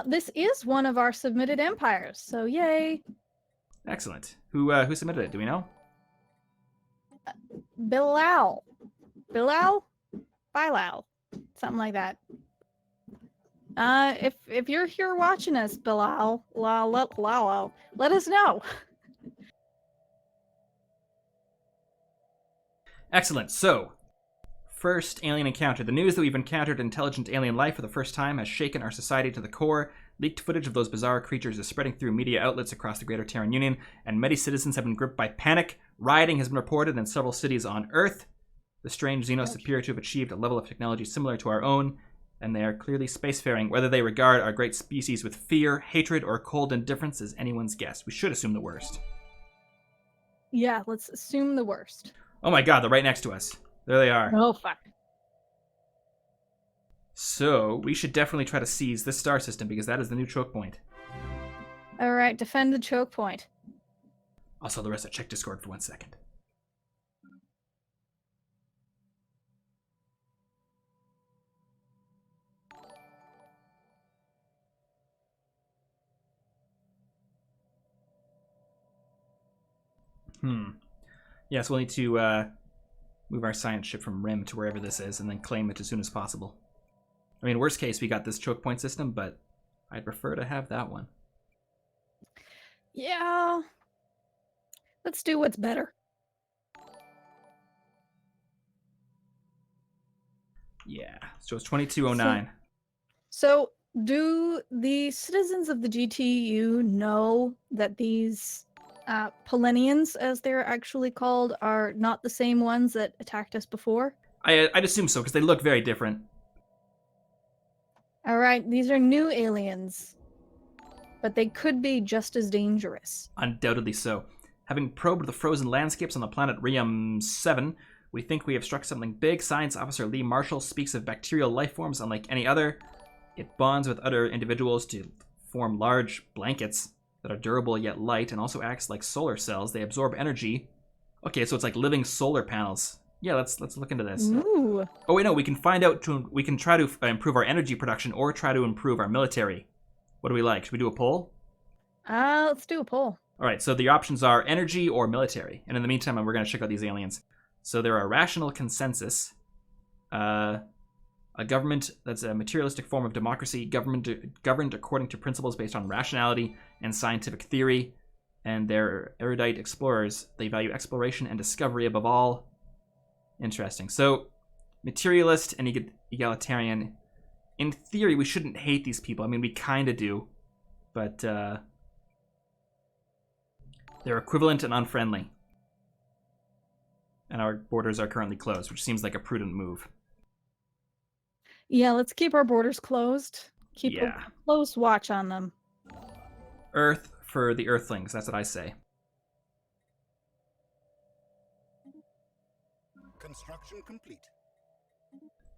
This is one of our submitted empires, so yay. Excellent. Who submitted it? Do we know? Bilal. Bilal? Bilal. Something like that. If you're here watching us, Bilal, let us know. Excellent. So, first alien encounter. The news that we've encountered intelligent alien life for the first time has shaken our society to the core. Leaked footage of those bizarre creatures is spreading through media outlets across the greater Terran Union, and many citizens have been gripped by panic. Rioting has been reported in several cities on Earth. The strange Xenos appear to have achieved a level of technology similar to our own, and they are clearly spacefaring. Whether they regard our great species with fear, hatred, or cold indifference is anyone's guess. We should assume the worst. Yeah, let's assume the worst. Oh my god, they're right next to us. There they are. Oh, fuck. So, we should definitely try to seize this star system because that is the new choke point. All right, defend the choke point. Also, the rest of check Discord for 1 second. Yes, we'll need to move our science ship from Rim to wherever this is and then claim it as soon as possible. I mean, worst case, we got this choke point system, but I'd prefer to have that one. Yeah. Let's do what's better. Yeah, so it's 2209. So, do the citizens of the GTU know that these Polenians, as they're actually called, are not the same ones that attacked us before? I'd assume so, because they look very different. All right, these are new aliens, but they could be just as dangerous. Undoubtedly so. Having probed the frozen landscapes on the planet Rium 7, we think we have struck something big. Science Officer Lee Marshall speaks of bacterial life forms unlike any other. It bonds with other individuals to form large blankets that are durable yet light, and also acts like solar cells. They absorb energy. Okay, so it's like living solar panels. Yeah, let's look into this. Ooh. Oh wait, no, we can find out. We can try to improve our energy production or try to improve our military. What do we like? Should we do a poll? Let's do a poll. All right, so the options are energy or military. And in the meantime, we're going to check out these aliens. So they're a rational consensus, a government that's a materialistic form of democracy, governed according to principles based on rationality and scientific theory, and they're erudite explorers. They value exploration and discovery above all. Interesting. So, materialist and egalitarian. In theory, we shouldn't hate these people. I mean, we kind of do, but they're equivalent and unfriendly. And our borders are currently closed, which seems like a prudent move. Yeah, let's keep our borders closed. Keep Yeah. a close watch on them. Earth for the Earthlings, that's what I say. Construction complete.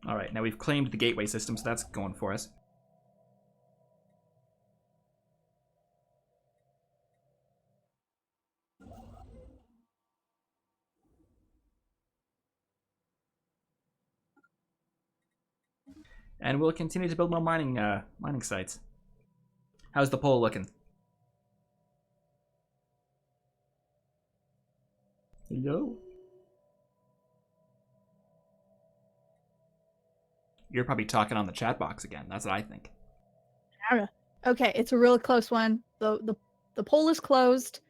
Alright, now we've claimed the gateway system, so that's going for us. And we'll continue to build more mining sites. How's the poll looking? Hello? You're probably talking on the chat box again. That's what I think. Okay, it's a real close one. The poll is closed,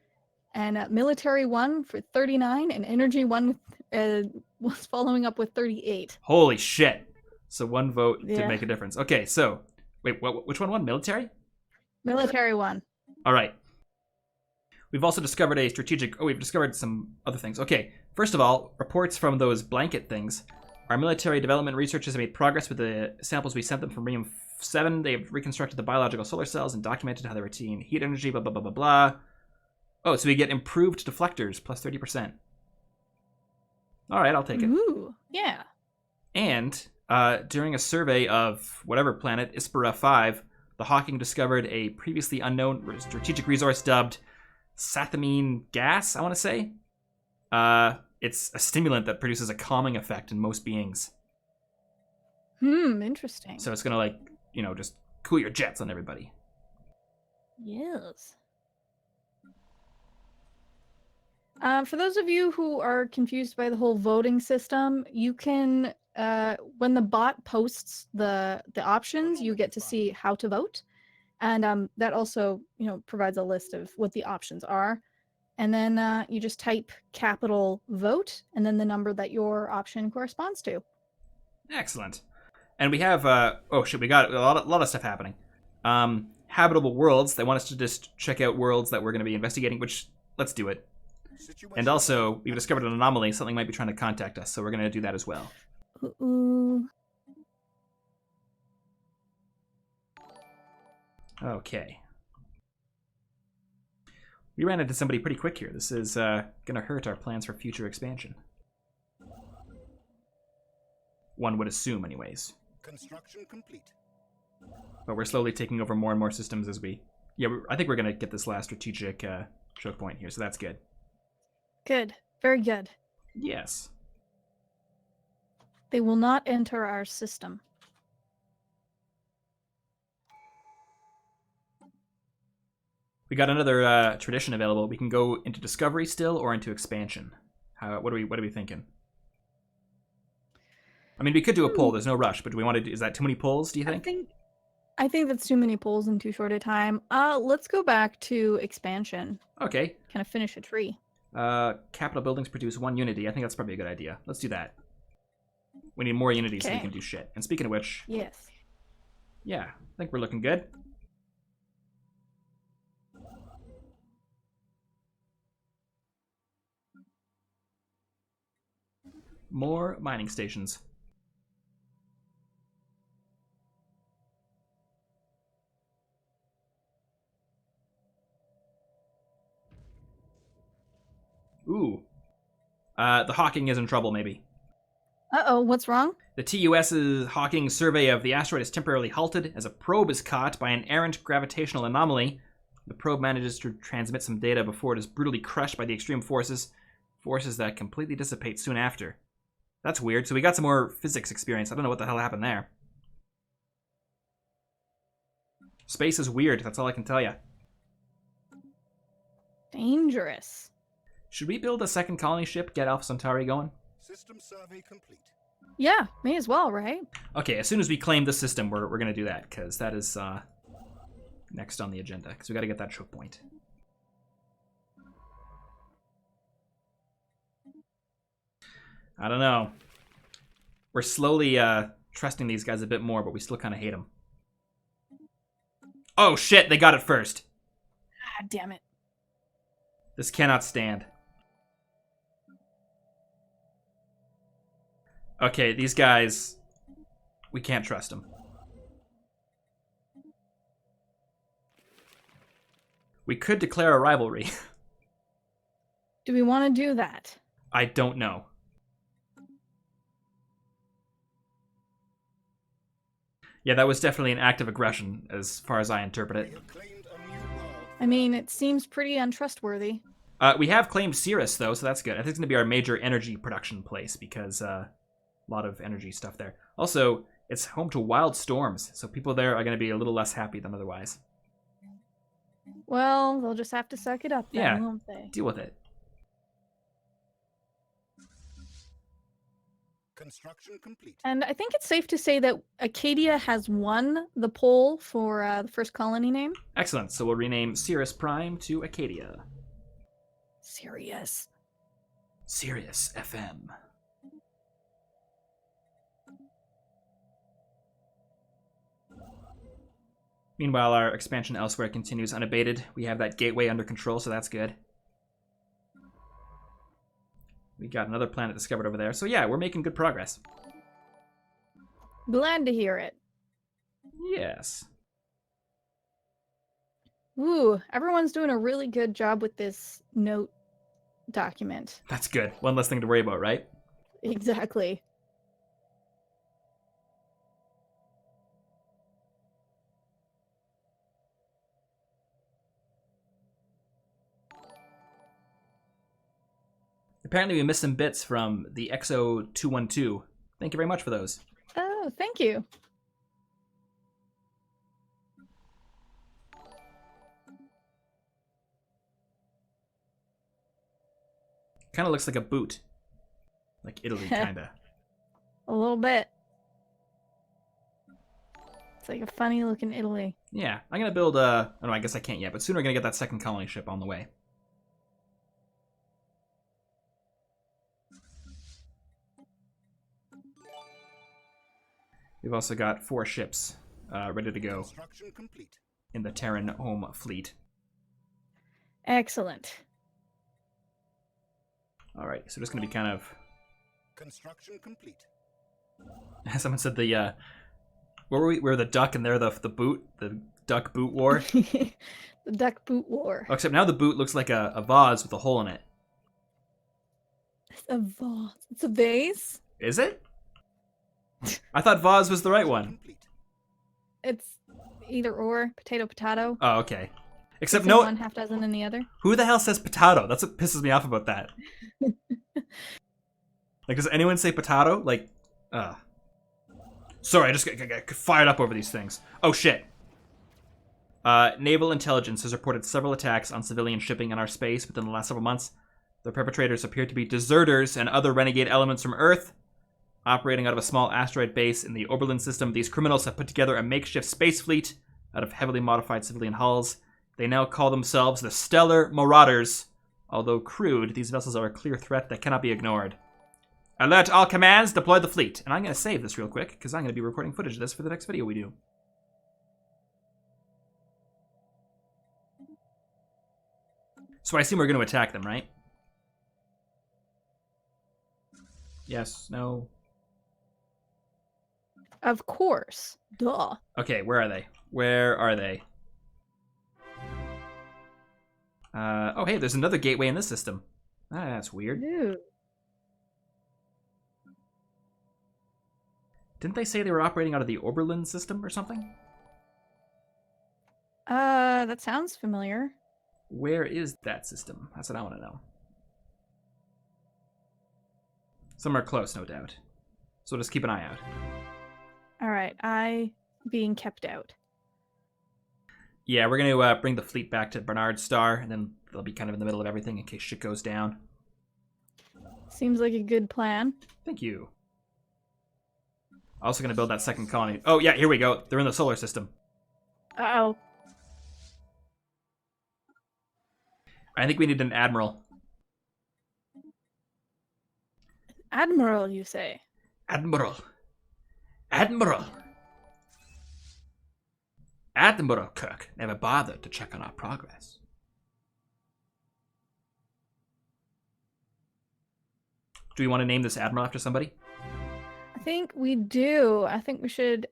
and military won for 39, and energy won was following up with 38. Holy shit! So one vote did Yeah. make a difference. Okay, so wait, which one won? Military? Military won. All right. We've also discovered a strategic. Oh, we've discovered some other things. Okay, first of all, reports from those blanket things. Our military development researchers have made progress with the samples we sent them from Rhenium 7. They've reconstructed the biological solar cells and documented how they retain heat energy, blah, blah, blah, blah, blah. Oh, so we get improved deflectors, plus 30%. All right, I'll take it. Ooh, yeah. And during a survey of whatever planet, Ispera 5, the Hawking discovered a previously unknown strategic resource dubbed sathamine gas, I want to say. It's a stimulant that produces a calming effect in most beings. Interesting. So it's going to, just cool your jets on everybody. Yes. For those of you who are confused by the whole voting system, you can, when the bot posts the options, you get to see how to vote. And that also, provides a list of what the options are. And then you just type capital vote and then the number that your option corresponds to. Excellent. And we have, we got a lot of stuff happening. Habitable worlds, they want us to just check out worlds that we're going to be investigating, which, let's do it. Situation And also, we've discovered an anomaly. Something might be trying to contact us, so we're going to do that as well. Ooh. Okay. We ran into somebody pretty quick here. This is going to hurt our plans for future expansion. One would assume, anyways. Construction complete. But we're slowly taking over more and more systems as we... Yeah, I think we're going to get this last strategic choke point here, so that's good. Good. Very good. Yes. They will not enter our system. We got another tradition available. We can go into discovery still or into expansion. What are we thinking? I mean, we could do a poll. There's no rush, but do we want to do, is that too many polls, do you think? I think that's too many polls in too short a time. Let's go back to expansion. Okay. Kind of finish a tree. Capital buildings produce 1 unity. I think that's probably a good idea. Let's do that. We need more unity so we Okay. can do shit. And speaking of which, Yes. yeah, I think we're looking good. More mining stations. Ooh. The Hawking is in trouble, maybe. Uh-oh, what's wrong? The TUS's Hawking survey of the asteroid is temporarily halted as a probe is caught by an errant gravitational anomaly. The probe manages to transmit some data before it is brutally crushed by the extreme forces that completely dissipate soon after. That's weird. So we got some more physics experience. I don't know what the hell happened there. Space is weird. That's all I can tell you. Dangerous. Should we build a second colony ship, get Alpha Centauri going? System survey complete. Yeah, may as well, right? Okay, as soon as we claim the system, we're going to do that, because that is next on the agenda, because we got to get that choke point. I don't know. We're slowly trusting these guys a bit more, but we still kind of hate them. Oh shit, they got it first. Ah, damn it. This cannot stand. Okay, these guys, we can't trust them. We could declare a rivalry. Do we want to do that? I don't know. Yeah, that was definitely an act of aggression, as far as I interpret We it. have claimed a new world. I mean, it seems pretty untrustworthy. We have claimed Cirrus, though, so that's good. I think it's going to be our major energy production place, because a lot of energy stuff there. Also, it's home to wild storms, so people there are going to be a little less happy than otherwise. Well, they'll just have to suck it up then, Yeah. won't they? Deal with it. Construction complete. And I think it's safe to say that Acadia has won the poll for the first colony name. Excellent, so we'll rename Cirrus Prime to Acadia. Serious. Sirius FM. Meanwhile, our expansion elsewhere continues unabated. We have that gateway under control, so that's good. We got another planet discovered over there. So yeah, we're making good progress. Glad to hear it. Yes. Ooh, everyone's doing a really good job with this note document. That's good. One less thing to worry about, right? Exactly. Apparently we missed some bits from the XO212. Thank you very much for those. Oh, thank you. Kind of looks like a boot. Like Italy, kinda. A little bit. It's like a funny looking Italy. Yeah, I'm gonna build a... Oh, no, I guess I can't yet, but soon we're gonna get that second colony ship on the way. We've also got 4 ships ready to go Construction complete. in the Terran home fleet. Excellent. All right, so just gonna be kind of... Construction complete. Someone said the... Where were we? We're the duck and they're the boot. The duck boot war. The duck boot war. Oh, except now the boot looks like a vase with a hole in it. It's a vase. It's a vase. Is it? I thought vase was the right one. Complete. It's either or. Potato, potato. Oh, okay. Except Six in no... one, half dozen in the other. Who the hell says potato? That's what pisses me off about that. Like, does anyone say potato? Like, Sorry, I just got fired up over these things. Oh, shit. Naval intelligence has reported several attacks on civilian shipping in our space within the last several months. The perpetrators appear to be deserters and other renegade elements from Earth. Operating out of a small asteroid base in the Oberlin system, these criminals have put together a makeshift space fleet out of heavily modified civilian hulls. They now call themselves the Stellar Marauders. Although crude, these vessels are a clear threat that cannot be ignored. Alert all commands, deploy the fleet. And I'm going to save this real quick, because I'm going to be recording footage of this for the next video we do. So I assume we're going to attack them, right? Yes, no. Of course. Duh. Okay, where are they? Where are they? Oh, hey, there's another gateway in this system. Ah, that's weird. Ew. Didn't they say they were operating out of the Oberlin system or something? That sounds familiar. Where is that system? That's what I want to know. Somewhere close, no doubt. So just keep an eye out. Alright, I being kept out. Yeah, we're going to bring the fleet back to Bernard Star, and then they'll be kind of in the middle of everything in case shit goes down. Seems like a good plan. Thank you. Also going to build that second colony. Oh, yeah, here we go. They're in the solar system. Uh-oh. I think we need an admiral. Admiral, you say? Admiral. Admiral. Admiral Kirk never bothered to check on our progress. Do we want to name this admiral after somebody? think we do. I think we should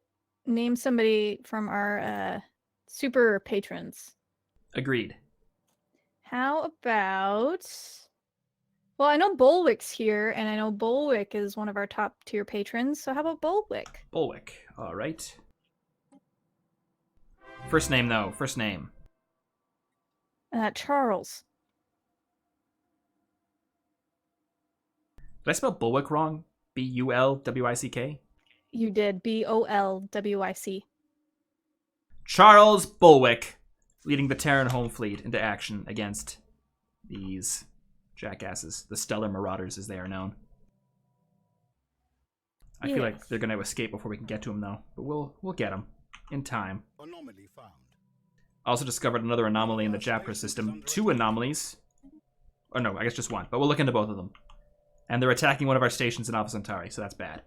name somebody from our super patrons. Agreed. How about... Well, I know Bolwick's here, and I know Bolwick is one of our top tier patrons, so how about Bolwick? Bolwick. All right. First name, though. First name. Charles. Did I spell Bulwick wrong? B-U-L-W-I-C-K? You did. Bolwic. Charles Bulwick, leading the Terran Home Fleet into action against these jackasses, the Stellar Marauders as they are known. I feel like they're going to escape before we can get to them, though. But we'll get them in time. Anomaly found. I also discovered another anomaly in the Japra system. 2 anomalies. Or no, I guess just 1. But we'll look into both of them. And they're attacking one of our stations in Alpha Centauri, so that's bad.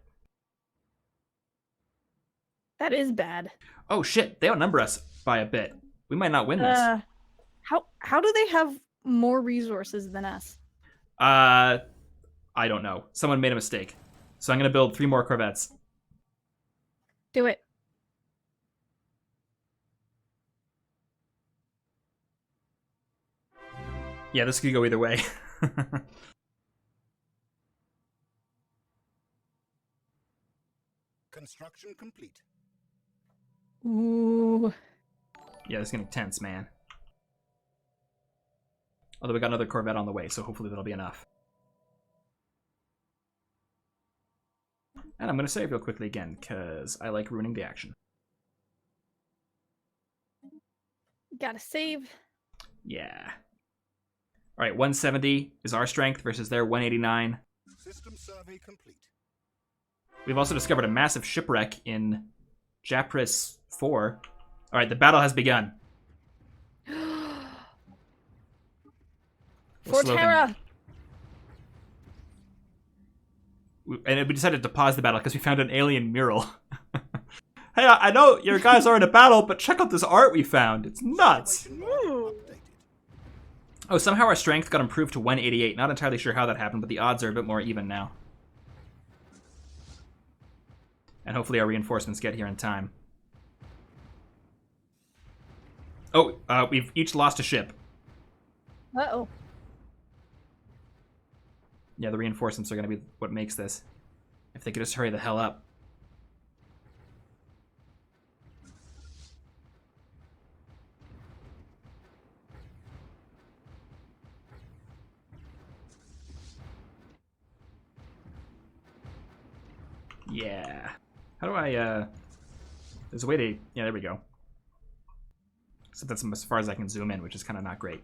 That is bad. Oh shit, they outnumber us by a bit. We might not win this. How do they have more resources than us? I don't know. Someone made a mistake. So I'm going to build 3 more Corvettes. Do it. Yeah, this could go either way. Construction complete. Ooh. Yeah, this is getting tense, man. Although we got another Corvette on the way, so hopefully that'll be enough. And I'm going to save real quickly again, because I like ruining the action. Gotta save. Yeah. Alright, 170 is our strength versus their 189. System survey complete. We've also discovered a massive shipwreck in Japris 4. Alright, the battle has begun. Forterra! And we decided to pause the battle because we found an alien mural. Hey, I know your guys are in a battle, but check out this art we found. It's nuts. Updated. Oh, somehow our strength got improved to 188. Not entirely sure how that happened, but the odds are a bit more even now. And hopefully our reinforcements get here in time. Oh, we've each lost a ship. Uh-oh. Yeah, the reinforcements are going to be what makes this. If they could just hurry the hell up. Yeah. How do I, there's a way to, yeah, there we go. Except that's as far as I can zoom in, which is kind of not great.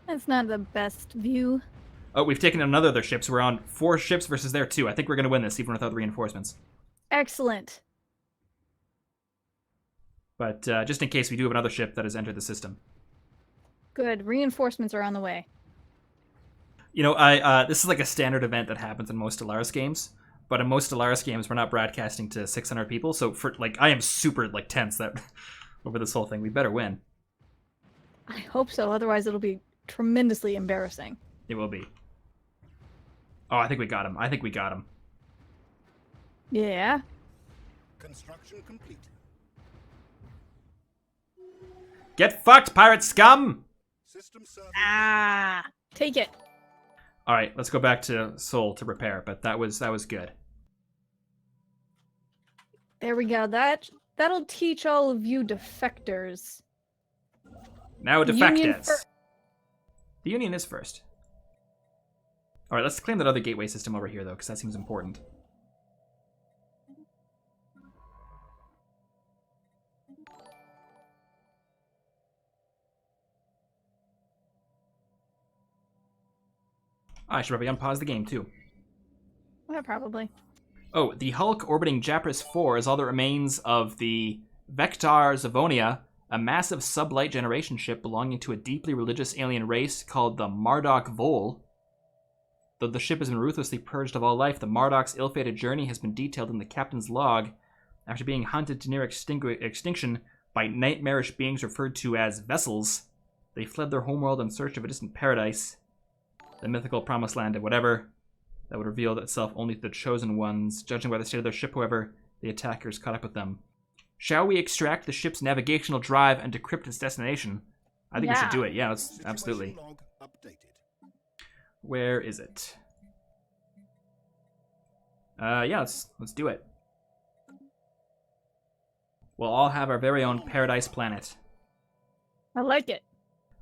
That's not the best view. Oh, we've taken another of their ships. We're on 4 ships versus their 2. I think we're going to win this, even without the reinforcements. Excellent. But just in case, we do have another ship that has entered the system. Good. Reinforcements are on the way. You know, this is like a standard event that happens in most Stellaris games. But in most Stellaris games, we're not broadcasting to 600 people. So, for like, I am super like tense that over this whole thing. We better win. I hope so. Otherwise, it'll be tremendously embarrassing. It will be. Oh, I think we got him. I think we got him. Yeah. Construction complete. Get fucked, pirate scum! System survey. Ah. Take it. All right, let's go back to Sol to repair. But that was good. There we go. That'll teach all of you defectors. Now Union defectors. The Union is first. All right, let's claim that other gateway system over here, though, because that seems important. I should probably unpause the game, too. Yeah, probably. Oh, the Hulk orbiting Japris 4 is all that remains of the Vectar Zavonia, a massive sublight generation ship belonging to a deeply religious alien race called the Marduk Vol. Though the ship has been ruthlessly purged of all life, the Marduk's ill-fated journey has been detailed in the captain's log. After being hunted to near extinction by nightmarish beings referred to as vessels, they fled their homeworld in search of a distant paradise, the mythical promised land of whatever. that would reveal itself only to the chosen ones. Judging by the state of their ship, however, the attackers caught up with them. Shall we extract the ship's navigational drive and decrypt its destination? I think we should do it. Yeah, let's Situation absolutely. log updated. Where is it? Yeah, let's do it. We'll all have our very own paradise planet. I like it.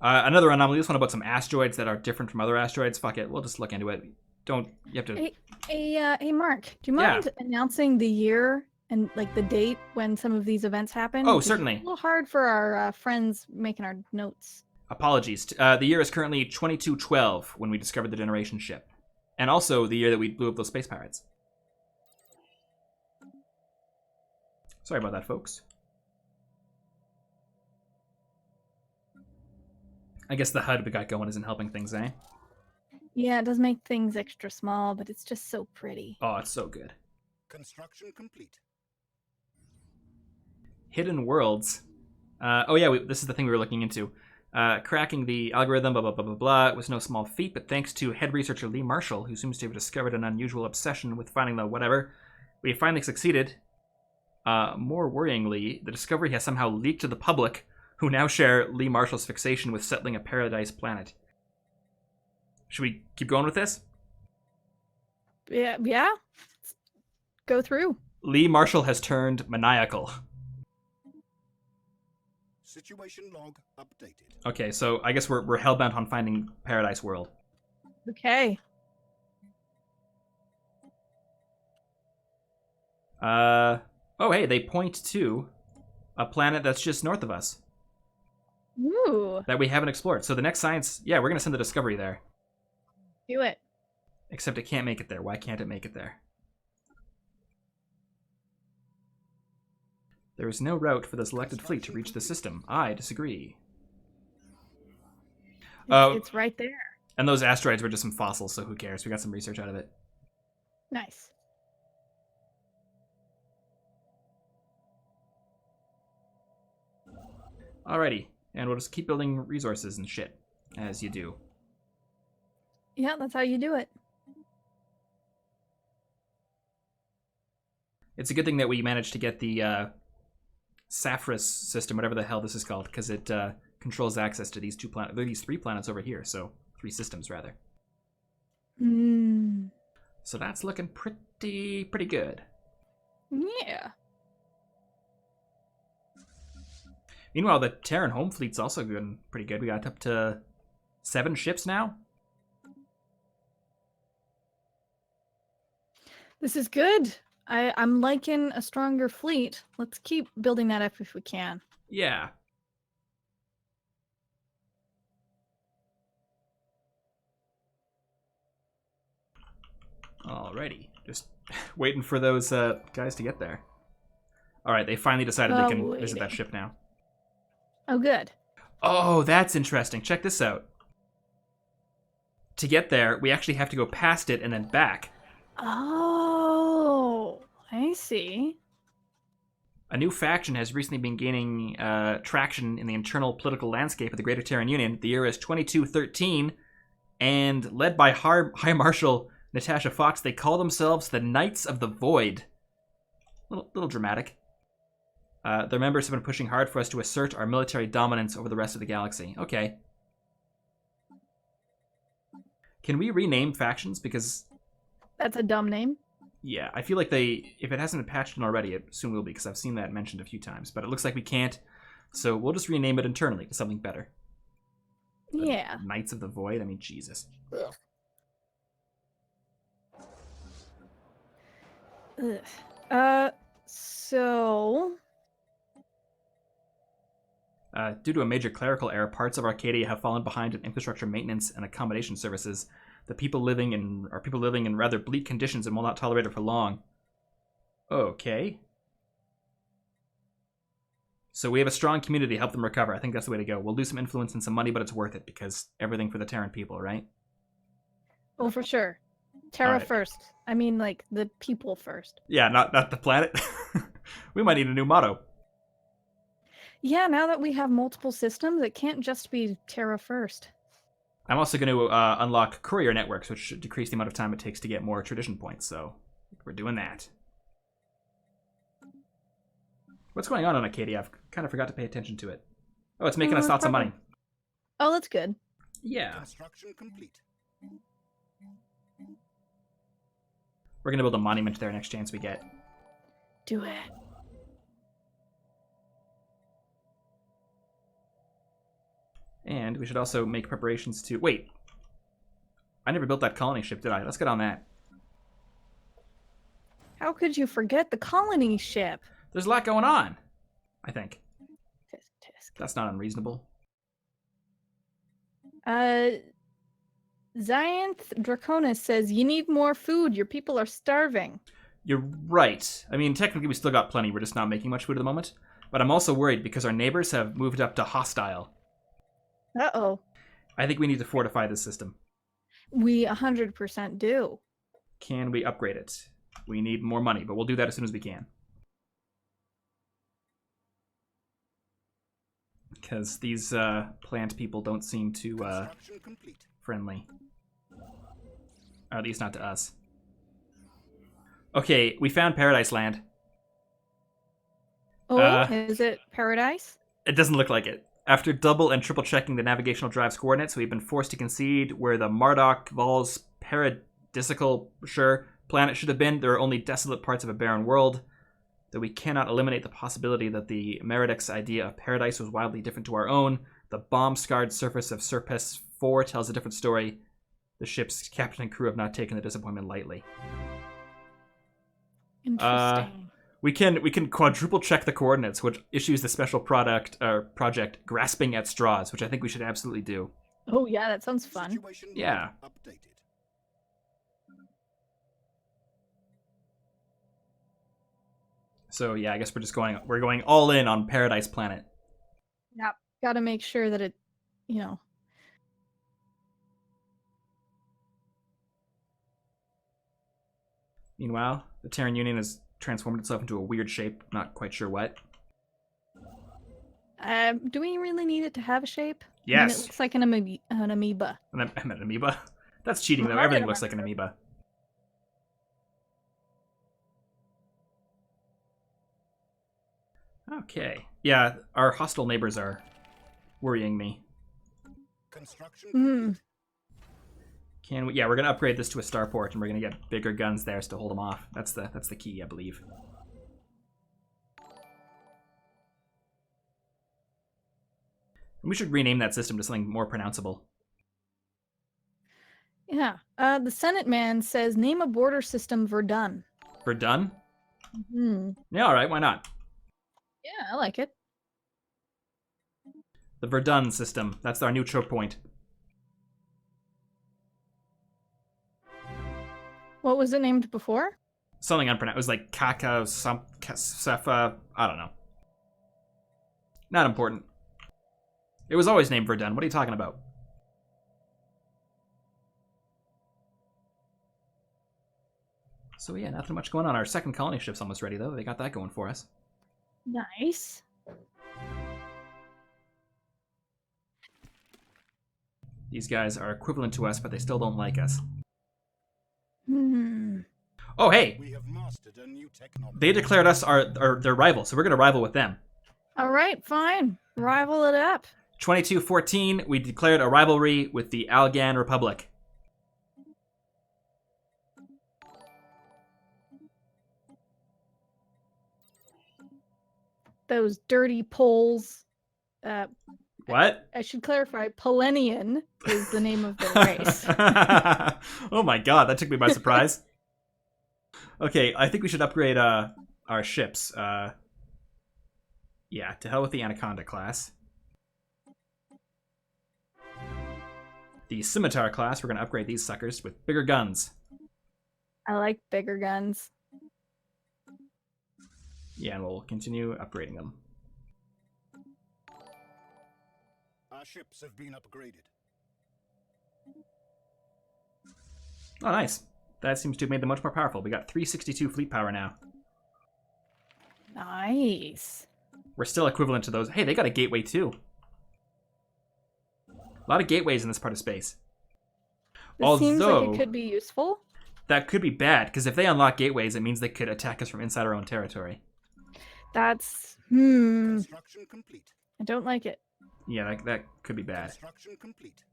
Another anomaly. This one about some asteroids that are different from other asteroids. Fuck it, we'll just look into it. You have to. Hey, Mark, do you mind announcing the year and like the date when some of these events happen? Oh, It's certainly. a little hard for our friends making our notes. Apologies. The year is currently 2212 when we discovered the generation ship, and also the year that we blew up those space pirates. Sorry about that, folks. I guess the HUD we got going isn't helping things, eh? Yeah, it does make things extra small, but it's just so pretty. Oh, it's so good. Construction complete. Hidden worlds. Oh yeah, this is the thing we were looking into. Cracking the algorithm, blah, blah, blah, blah, blah. It was no small feat, but thanks to head researcher Lee Marshall, who seems to have discovered an unusual obsession with finding the whatever, we finally succeeded. More worryingly, the discovery has somehow leaked to the public, who now share Lee Marshall's fixation with settling a paradise planet. Should we keep going with this? Yeah. Go through. Lee Marshall has turned maniacal. Situation log updated. Okay, so I guess we're hellbent on finding Paradise World. Okay. Oh, hey, they point to a planet that's just north of us Ooh, that we haven't explored. So the next science, yeah, we're going to send the Discovery there. do it. Except it can't make it there. Why can't it make it there? There is no route for the selected fleet to reach the system. I disagree. It's right there. And those asteroids were just some fossils, so who cares? We got some research out of it. Nice. Alrighty, and we'll just keep building resources and shit, as you do. Yeah, that's how you do it. It's a good thing that we managed to get the Saphras system, whatever the hell this is called, because it controls access to these these 3 planets over here, so 3 systems rather. Mm. So that's looking pretty good. Yeah. Meanwhile, the Terran home fleet's also doing pretty good. We got up to 7 ships now. This is good. I'm liking a stronger fleet. Let's keep building that up if we can. Yeah. Alrighty. Just waiting for those guys to get there. Alright, they finally decided they can visit that waiting. ship now. Oh, good. Oh, that's interesting. Check this out. To get there, we actually have to go past it and then back. Oh, I see. A new faction has recently been gaining traction in the internal political landscape of the Greater Terran Union. The year is 2213, and led by High Marshal Natasha Fox, they call themselves the Knights of the Void. Little dramatic. Their members have been pushing hard for us to assert our military dominance over the rest of the galaxy. Okay. Can we rename factions? Because, That's a dumb name. yeah, I feel like if it hasn't been patched in already, it soon will be, because I've seen that mentioned a few times. But it looks like we can't, so we'll just rename it internally to something better. The Yeah. Knights of the Void? I mean, Jesus. Ugh. So Due to a major clerical error, parts of Arcadia have fallen behind in infrastructure maintenance and accommodation services. The people living in rather bleak conditions and will not tolerate it for long. Okay. So we have a strong community to help them recover. I think that's the way to go. We'll lose some influence and some money, but it's worth it because everything for the Terran people, right? oh, for sure. Terra Alright. first. I mean, like the people first. Yeah, not the planet. We might need a new motto. Yeah, now that we have multiple systems, it can't just be Terra first. I'm also going to unlock courier networks, which should decrease the amount of time it takes to get more tradition points. So we're doing that. What's going on Acadia? I've kind of forgot to pay attention to it. Oh, it's making us lots of money. Oh, that's good. Yeah. Construction complete. We're going to build a monument there next chance we get. Do it. And we should also make preparations to... Wait. I never built that colony ship, did I? Let's get on that. How could you forget the colony ship? There's a lot going on, I think. Tisk, tisk. That's not unreasonable. Xyanth Draconis says, you need more food. Your people are starving. You're right. I mean, technically we still got plenty. We're just not making much food at the moment. But I'm also worried because our neighbors have moved up to hostile. Uh-oh. I think we need to fortify this system. We 100% do. Can we upgrade it? We need more money, but we'll do that as soon as we can. Because these plant people don't seem too Construction complete. friendly. Or at least not to us. Okay, we found Paradise Land. Oh, is it paradise? It doesn't look like it. After double and triple checking the navigational drive's coordinates, we've been forced to concede where the Marduk Val's paradisical, planet should have been. There are only desolate parts of a barren world. Though we cannot eliminate the possibility that the Meridux idea of paradise was wildly different to our own, the bomb-scarred surface of Serpis 4 tells a different story. The ship's captain and crew have not taken the disappointment lightly. Interesting. We can quadruple check the coordinates, which issues the special project Grasping at Straws, which I think we should absolutely do. Oh, yeah, that sounds fun. Situation Yeah. log updated. So yeah, I guess we're going all in on Paradise Planet. Yep. Got to make sure that it, Meanwhile, the Terran Union has transformed itself into a weird shape, not quite sure what. Do we really need it to have a shape? I mean, Yes. it looks like an amoeba. An amoeba? That's cheating though. Well, I Everything didn't looks like an amoeba. Okay. Yeah, our hostile neighbors are worrying me. Construction Hmm. complete. Can we? Yeah, we're gonna upgrade this to a starport, and we're gonna get bigger guns there to hold them off. That's the key, I believe. And we should rename that system to something more pronounceable. Yeah. The Senate man says, name a border system Verdun. Verdun? Hmm. Yeah, all right. Why not? Yeah, I like it. The Verdun system. That's our new choke point. What was it named before? Something unpronounced. It was like Kaka, Sefa. I don't know. Not important. It was always named Verdun. What are you talking about? So yeah, nothing much going on. Our second colony ship's almost ready, though. They got that going for us. Nice. These guys are equivalent to us, but they still don't like us. Hmm. Oh, hey! We have mastered a new technology. They declared us their rival, so we're going to rival with them. All right, fine. Rival it up. 2214, we declared a rivalry with the Algan Republic. Those dirty Poles. What? I should clarify, Polenian is the name of their race. Oh my god, that took me by surprise. Okay, I think we should upgrade our ships. Yeah, to hell with the Anaconda class. The Scimitar class, we're going to upgrade these suckers with bigger guns. I like bigger guns. Yeah, and we'll continue upgrading them. Our ships have been upgraded. Oh, nice. That seems to have made them much more powerful. We got 362 fleet power now. Nice. We're still equivalent to those. Hey, they got a gateway too. A lot of gateways in this part of space. This seems like Although- it could be useful. That could be bad, because if they unlock gateways, it means they could attack us from inside our own territory. That's Construction complete. I don't like it. Yeah, that could be bad. Construction complete.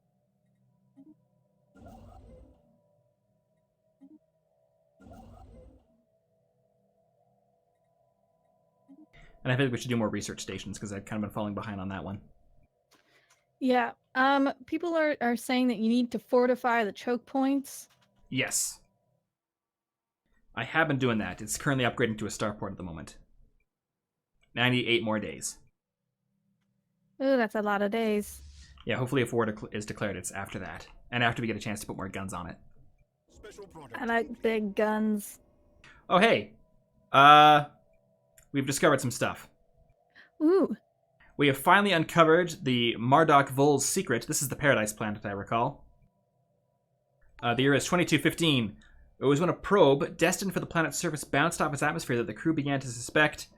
And I think we should do more research stations, because I've kind of been falling behind on that one. Yeah. People are saying that you need to fortify the choke points. Yes. I have been doing that. It's currently upgrading to a starport at the moment. 98 more days. Ooh, that's a lot of days. Yeah, hopefully if war is declared, it's after that. And after we get a chance to put more guns on it. Special product. I like big guns. Oh, hey. We've discovered some stuff. Ooh. We have finally uncovered the Marduk Vol's secret. This is the Paradise Planet, I recall. The year is 2215. It was when a probe destined for the planet's surface bounced off its atmosphere that the crew began to suspect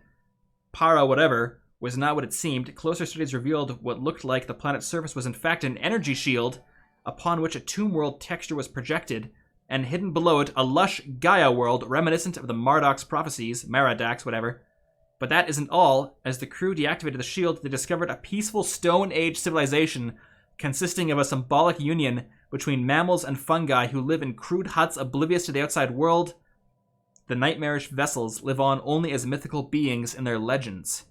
Para whatever was not what it seemed. Closer studies revealed what looked like the planet's surface was in fact an energy shield upon which a tomb world texture was projected, and hidden below it a lush Gaia world reminiscent of the Marduk's prophecies, Maradax, whatever. But that isn't all. As the crew deactivated the shield, they discovered a peaceful Stone Age civilization consisting of a symbolic union between mammals and fungi who live in crude huts oblivious to the outside world. The nightmarish vessels live on only as mythical beings in their legends.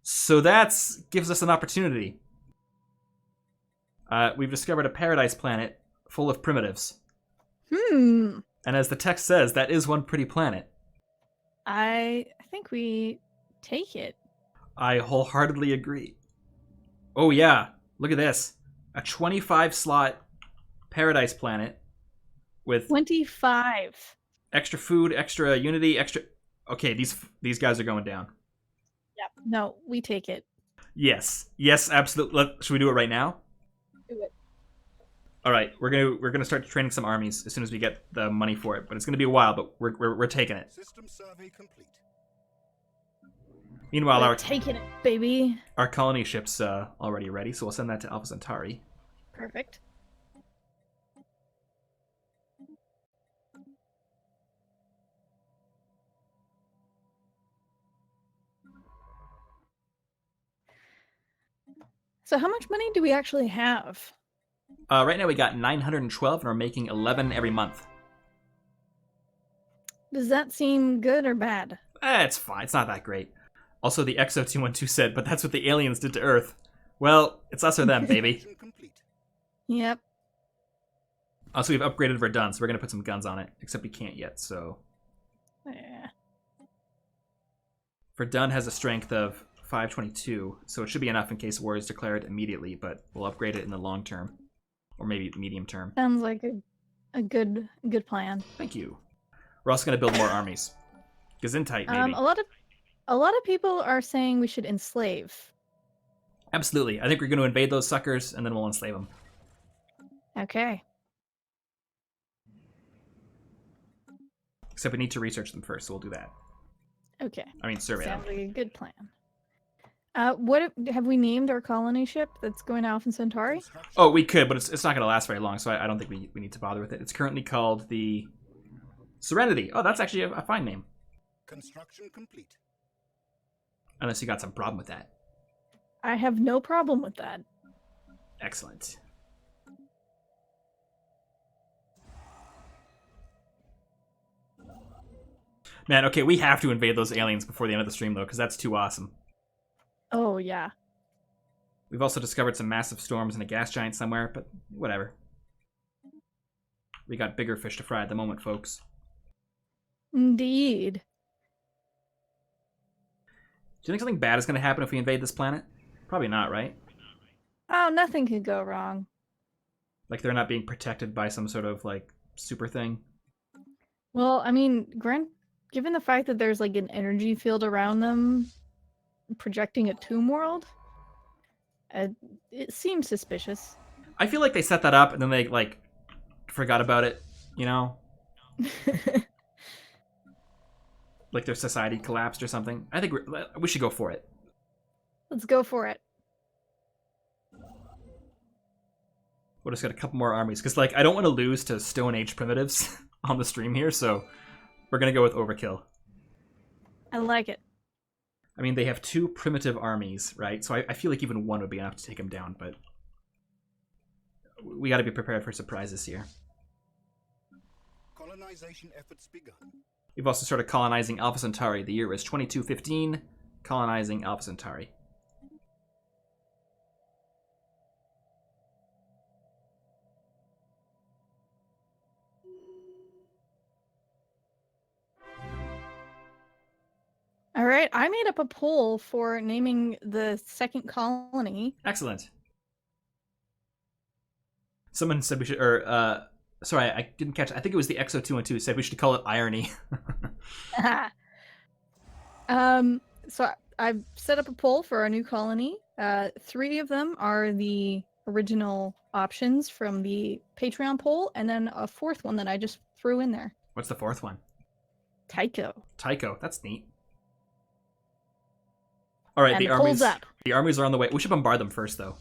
So that gives us an opportunity. We've discovered a paradise planet full of primitives. And as the text says, that is one pretty planet. I think we take it. I wholeheartedly agree. Oh yeah, look at this. A 25-slot paradise planet with 25. extra food, extra unity, extra... Okay, these guys are going down. Yep. No, we take it. Yes, absolutely. Should we do it right now? Do it. All right, we're gonna start training some armies as soon as we get the money for it. But it's gonna be a while. But we're taking it. System survey complete. Meanwhile, We're taking it, baby. our colony ship's already ready, so we'll send that to Alpha Centauri. Perfect. So how much money do we actually have? Right now we got 912, and we're making 11 every month. Does that seem good or bad? It's fine. It's not that great. Also, the Exo-212 said, but that's what the aliens did to Earth. Well, it's us or them, baby. Construction complete. Yep. Also, we've upgraded Verdun, so we're going to put some guns on it. Except we can't yet, so... Yeah. Verdun has a strength of 522, so it should be enough in case war is declared immediately, but we'll upgrade it in the long term. Or maybe medium term. Sounds like a good plan. Thank you. We're also going to build more armies. Gesundheit, maybe. A lot of people are saying we should enslave. Absolutely. I think we're going to invade those suckers, and then we'll enslave them. Okay. Except we need to research them first, so we'll do that. Okay. I mean, survey them. Sounds like a good plan. What have we named our colony ship that's going to Alpha Centauri? Construction Oh, we could, but it's not going to last very long, so I don't think we need to bother with it. It's currently called the Serenity. Oh, that's actually a fine name. Construction complete. Unless you got some problem with that. I have no problem with that. Excellent. Man, okay, we have to invade those aliens before the end of the stream, though, because that's too awesome. Oh, yeah. We've also discovered some massive storms and a gas giant somewhere, but whatever. We got bigger fish to fry at the moment, folks. Indeed. Do you think something bad is going to happen if we invade this planet? Probably not, right? Oh, nothing could go wrong. Like they're not being protected by some sort of, like, super thing? Well, I mean, given the fact that there's like an energy field around them projecting a tomb world, it seems suspicious. I feel like they set that up and then they, like, forgot about it, you know? Like their society collapsed or something. I think we should go for it. Let's go for it. We'll just get a couple more armies. Because, like, I don't want to lose to Stone Age primitives on the stream here, so we're going to go with overkill. I like it. I mean, they have 2 primitive armies, right? So I feel like even one would be enough to take them down, but we got to be prepared for surprises here. Colonization efforts begun. We've also started colonizing Alpha Centauri. The year was 2215, colonizing Alpha Centauri. All right, I made up a poll for naming the second colony. Excellent. Someone said we should, sorry, I didn't catch it. I think it was the XO212 said we should call it Irony. So I've set up a poll for our new colony. 3 of them are the original options from the Patreon poll, and then a 4th one that I just threw in there. What's the 4th one? Tycho. Tycho. That's neat. All right, And the the poll's armies. up. The armies are on the way. We should bombard them first, though.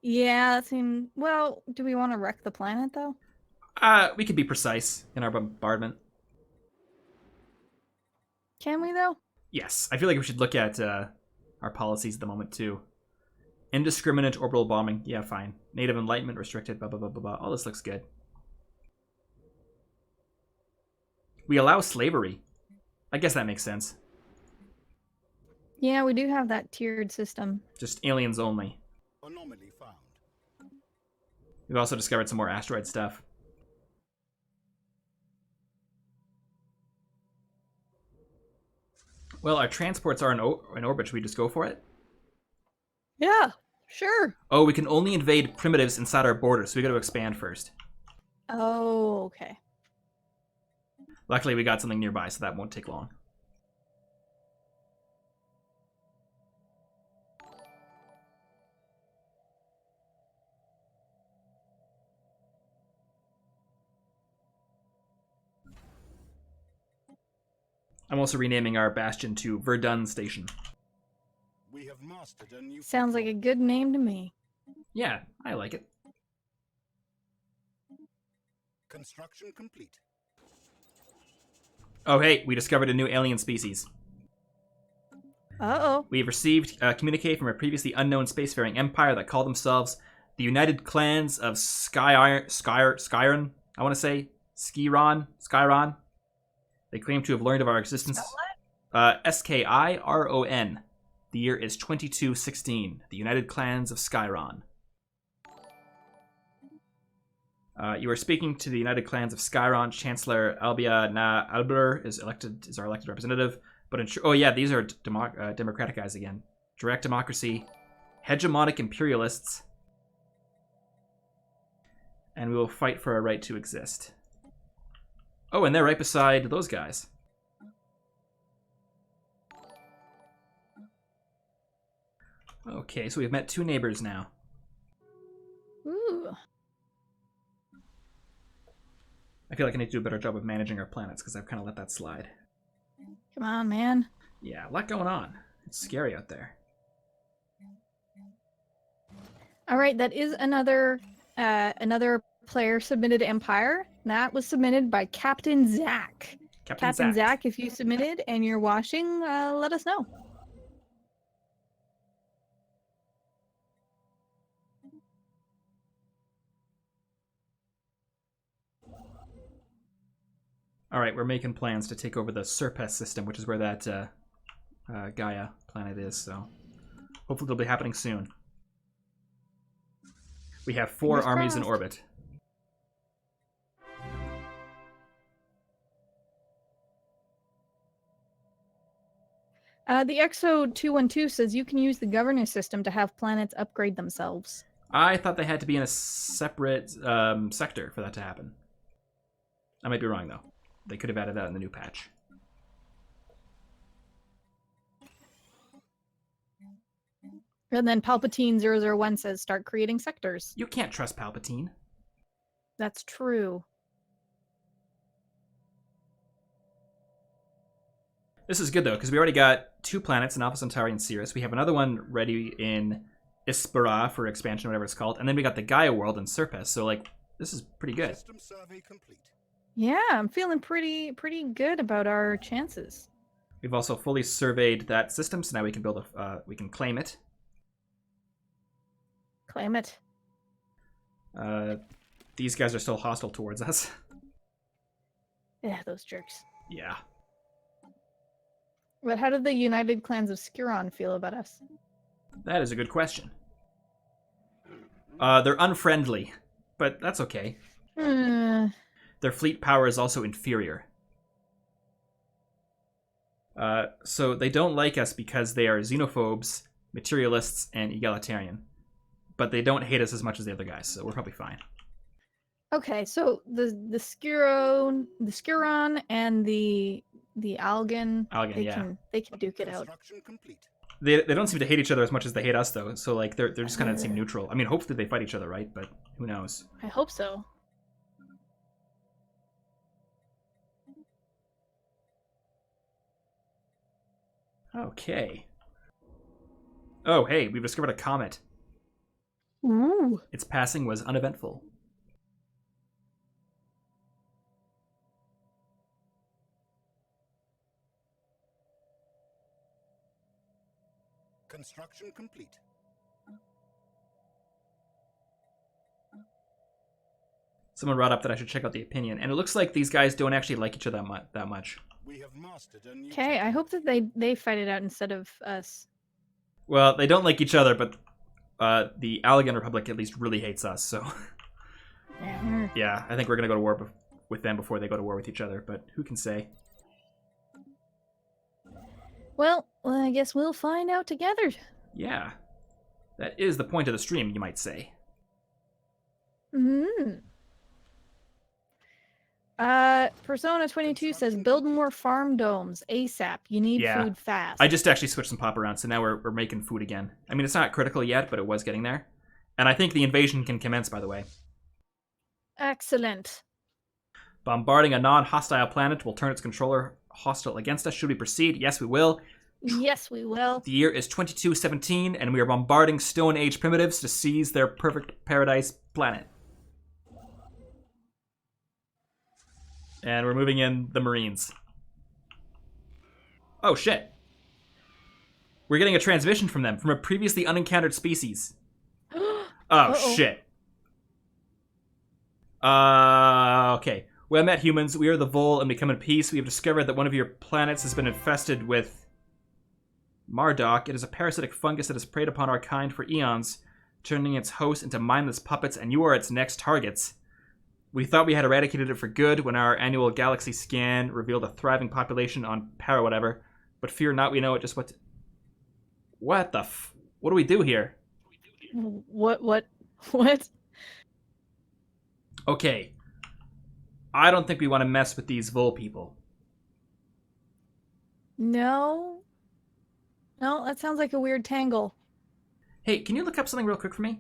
Yeah, that seemed... Well, do we want to wreck the planet, though? We could be precise in our bombardment. Can we, though? Yes, I feel like we should look at our policies at the moment too. Indiscriminate orbital bombing. Yeah, fine. Native enlightenment restricted. Blah blah blah blah blah. All this looks good. We allow slavery. I guess that makes sense. Yeah, we do have that tiered system. Just aliens only. Anomaly found. We've also discovered some more asteroid stuff. Well, our transports are in orbit. Should we just go for it? Yeah, sure. Oh, we can only invade primitives inside our borders, so we got to expand first. Oh, okay. Luckily, we got something nearby, so that won't take long. I'm also renaming our bastion to Verdun Station. We have mastered a new Sounds like a good name to me. Yeah, I like it. construction complete. Oh, hey, we discovered a new alien species. Uh-oh. We have received a communique from a previously unknown spacefaring empire that called themselves the United Clans of Skyron. I want to say Skyron. They claim to have learned of our existence. Skiron. The year is 2216. The United Clans of Skyron. You are speaking to the United Clans of Skyron. Chancellor Albia Na Albler is our elected representative. But oh yeah, these are democratic guys again. Direct democracy, hegemonic imperialists, and we will fight for our right to exist. Oh, and they're right beside those guys. Okay, so we've met two neighbors now. Ooh. I feel like I need to do a better job of managing our planets because I've kind of let that slide. Come on, man. Yeah, a lot going on. It's scary out there. All right, that is another player submitted Empire. That was submitted by Captain Zach. Captain Zach, if you submitted and you're watching, let us know. All right, we're making plans to take over the Serpes system, which is where that Gaia planet is. So hopefully it'll be happening soon. We have 4 Fingers armies in crossed. orbit. The XO212 says you can use the governor system to have planets upgrade themselves. I thought they had to be in a separate sector for that to happen. I might be wrong, though. They could have added that in the new patch. And then Palpatine001 says start creating sectors. You can't trust Palpatine. That's true. This is good, though, because we already got 2 planets in Alpha Centauri and Sirius. We have another one ready in Ispera for expansion, whatever it's called, and then we got the Gaia world in Serpes. So like, this is pretty good. System survey complete. Yeah, I'm feeling pretty good about our chances. We've also fully surveyed that system, so now we can build we can claim it. Claim it. These guys are still hostile towards us. Yeah, those jerks. Yeah. But how did the United Clans of Skiron feel about us? That is a good question. They're unfriendly, but that's okay. Their fleet power is also inferior. So they don't like us because they are xenophobes, materialists, and egalitarian. But they don't hate us as much as the other guys, so we're probably fine. Okay, so the Skiron and the Algan, they can duke it out. Construction complete. They don't seem to hate each other as much as they hate us, though. So like they're just kind of seem neutral. I mean, hopefully they fight each other, right? But who knows? I hope so. Okay. Oh, hey, we've discovered a comet. Ooh. Its passing was uneventful. Construction complete. Someone brought up that I should check out the opinion, and it looks like these guys don't actually like each other that much. We have mastered a new Okay, I hope that they fight it out instead of us. Well, they don't like each other, but the Allegan Republic at least really hates us, so... Yeah, I think we're going to go to war with them before they go to war with each other, but who can say? Well, I guess we'll find out together. Yeah. That is the point of the stream, you might say. Persona 22 says build more farm domes ASAP. You need food fast. I just actually switched some pop around, so now we're making food again. I mean, it's not critical yet, but it was getting there. And I think the invasion can commence, by the way. Excellent. Bombarding a non-hostile planet will turn its controller hostile against us. Should we proceed? Yes, we will. Yes, we will. The year is 2217, and we are bombarding Stone Age primitives to seize their perfect paradise planet. And we're moving in the Marines. Oh, shit. We're getting a transmission from them, from a previously unencountered species. Oh, shit. Okay. We have met humans. We are the Vol, and we come in peace. We have discovered that one of your planets has been infested with Marduk. It is a parasitic fungus that has preyed upon our kind for eons, turning its host into mindless puppets, and you are its next targets. We thought we had eradicated it for good when our annual galaxy scan revealed a thriving population on Para whatever, but fear not, we know it just what... What the what do we do here? What? Okay. I don't think we want to mess with these Vol people. No, that sounds like a weird tangle. Hey, can you look up something real quick for me?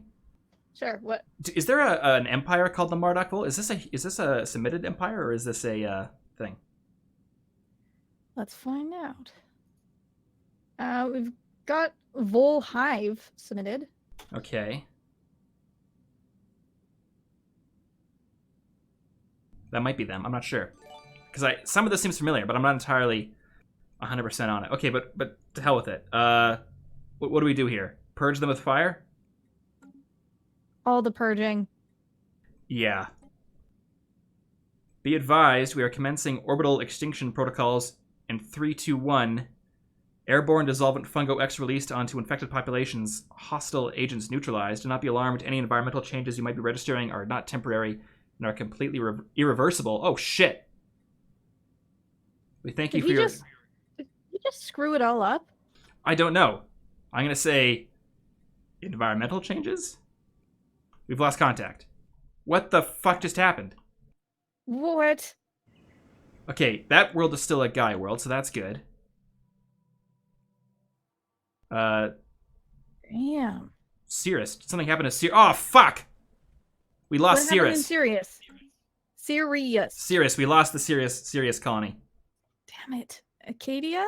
Sure, what? Is there an empire called the Marduk Vol? Is this a Semitic empire, or is this a thing? Let's find out. We've got Vol Hive submitted. Okay. That might be them. I'm not sure. Because some of this seems familiar, but I'm not entirely 100% on it. Okay, but to hell with it. What do we do here? Purge them with fire? All the purging. Yeah. Be advised, we are commencing orbital extinction protocols in 321. Airborne dissolvent fungo X released onto infected populations. Hostile agents neutralized. Do not be alarmed. Any environmental changes you might be registering are not temporary and are completely irreversible. Oh, shit. We thank you for your... Did you just screw it all up? I don't know. I'm going to say environmental changes? We've lost contact. What the fuck just happened? What? Okay, that world is still a Gaia world, so that's good. Damn. Cirrus. Something happened to Cirrus. Oh, fuck! We lost What happened in Cirrus. Cirrus. We lost the Sirius colony. Damn it. Acadia?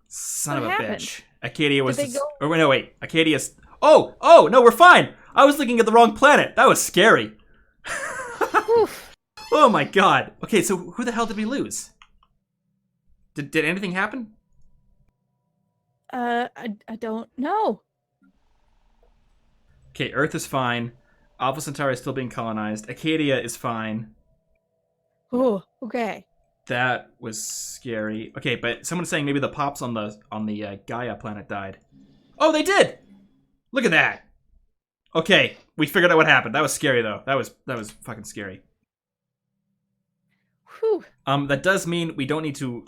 Son of a bitch. Acadia was... Did they go- Oh, no, wait. Acadia's... Oh, no, we're fine. I was looking at the wrong planet. That was scary. Oof. Oh my god. Okay, so who the hell did we lose? Did anything happen? I don't know. Okay, Earth is fine. Alpha Centauri is still being colonized. Acadia is fine. Oh, okay. That was scary. Okay, but someone's saying maybe the pops on the Gaia planet died. Oh, they did. Look at that. Okay, we figured out what happened. That was scary though. That was fucking scary. Whew. That does mean we don't need to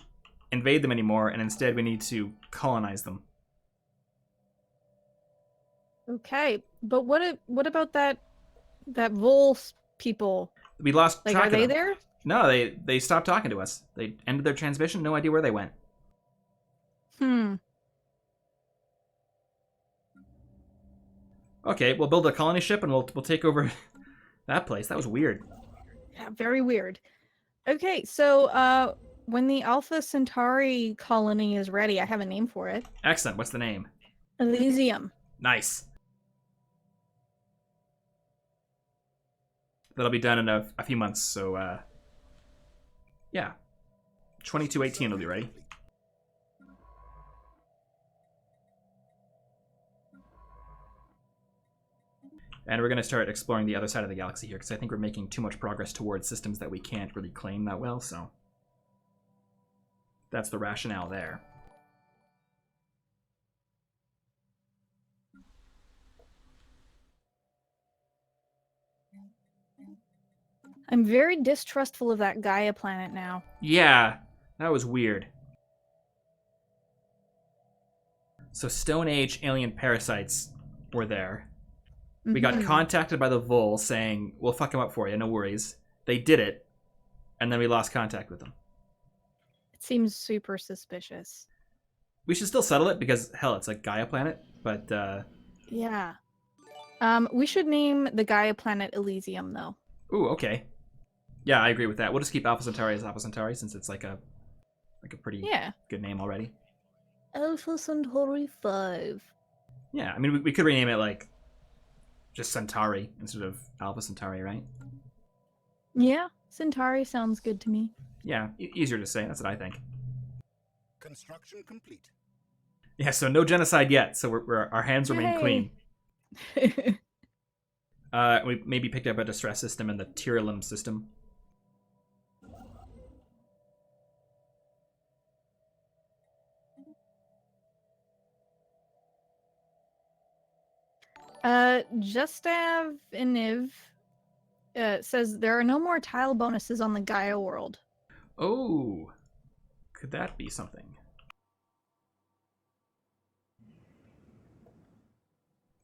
invade them anymore, and instead we need to colonize them. Okay, but what about that Vols people? We lost Like, track are of they them. there? No, they stopped talking to us. They ended their transmission. No idea where they went. Okay, we'll build a colony ship and we'll take over that place. That was weird. Yeah, very weird. Okay, so when the Alpha Centauri colony is ready, I have a name for it. Excellent. What's the name? Elysium. Nice. That'll be done in a few months. So yeah, 2218 will be ready. And we're going to start exploring the other side of the galaxy here, because I think we're making too much progress towards systems that we can't really claim that well, so that's the rationale there. I'm very distrustful of that Gaia planet now. Yeah, that was weird. So Stone Age alien parasites were there. We got Mhm. contacted by the Vol saying, we'll fuck them up for you, no worries. They did it, and then we lost contact with them. It seems super suspicious. We should still settle it because, hell, it's a Gaia planet, but Yeah. We should name the Gaia planet Elysium, though. ooh, okay. Yeah, I agree with that. We'll just keep Alpha Centauri as Alpha Centauri since it's like a pretty Yeah. good name already. Alpha Centauri 5. Yeah, I mean, we could rename it like just Centauri instead of Alpha Centauri, right? Yeah, Centauri sounds good to me. Yeah, easier to say. That's what I think. Construction complete. Yeah, so no genocide yet. So our hands remain Yay. clean. We maybe picked up a distress system in the Tyrillum system. Justav Iniv says there are no more tile bonuses on the Gaia world. Oh, could that be something?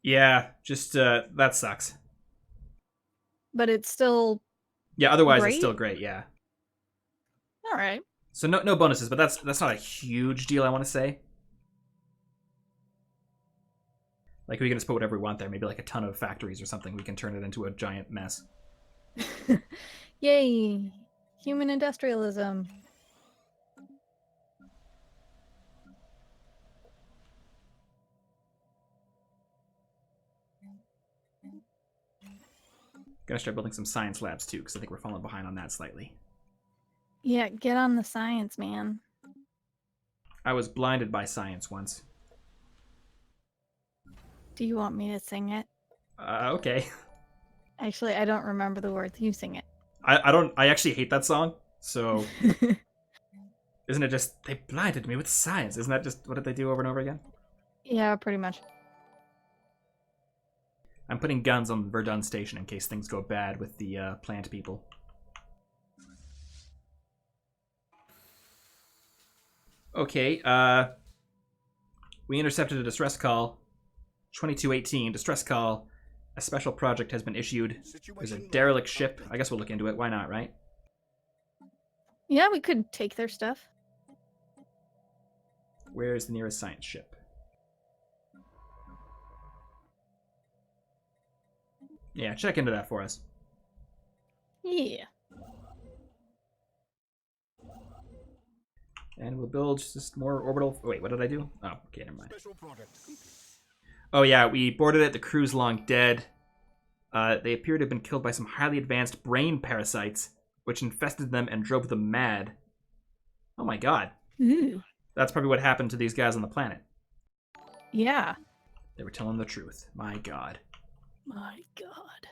Yeah, just that sucks. But it's still Yeah, otherwise Great. it's still great. Yeah. all right. So no bonuses, but that's not a huge deal. I want to say. Like we can just put whatever we want there. Maybe like a ton of factories or something. We can turn it into a giant mess. Yay! Human industrialism. Gotta start building some science labs too, because I think we're falling behind on that slightly. Yeah, get on the science, man. I was blinded by science once. Do you want me to sing it? Okay. Actually, I don't remember the words. You sing it. I actually hate that song. So isn't it just they blinded me with science? Isn't that just what did they do over and over again? Yeah, pretty much. I'm putting guns on Verdun Station in case things go bad with the plant people. Okay, we intercepted a distress call. 2218, distress call. A special project has been issued. There's a derelict ship. I guess we'll look into it. Why not, right? Yeah, we could take their stuff. Where's the nearest science ship? Yeah, check into that for us. Yeah. And we'll build just more orbital... Wait, what did I do? Oh, okay, never mind. Special product complete. Oh yeah, we boarded it. The crew's long dead. They appear to have been killed by some highly advanced brain parasites, which infested them and drove them mad. Oh my god. Ooh. That's probably what happened to these guys on the planet. Yeah. They were telling the truth. My god. My god.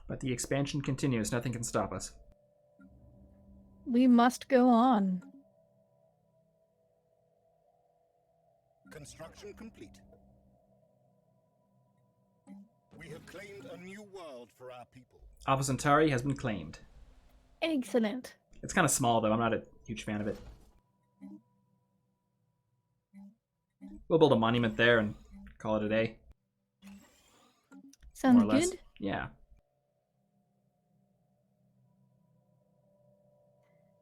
But the expansion continues. Nothing can stop us. We must go on. Construction complete. We have claimed a new world for our people. Alpha Centauri has been claimed. Excellent. It's kind of small, though. I'm not a huge fan of it. We'll build a monument there and call it a day. Sounds More or less. good. Yeah.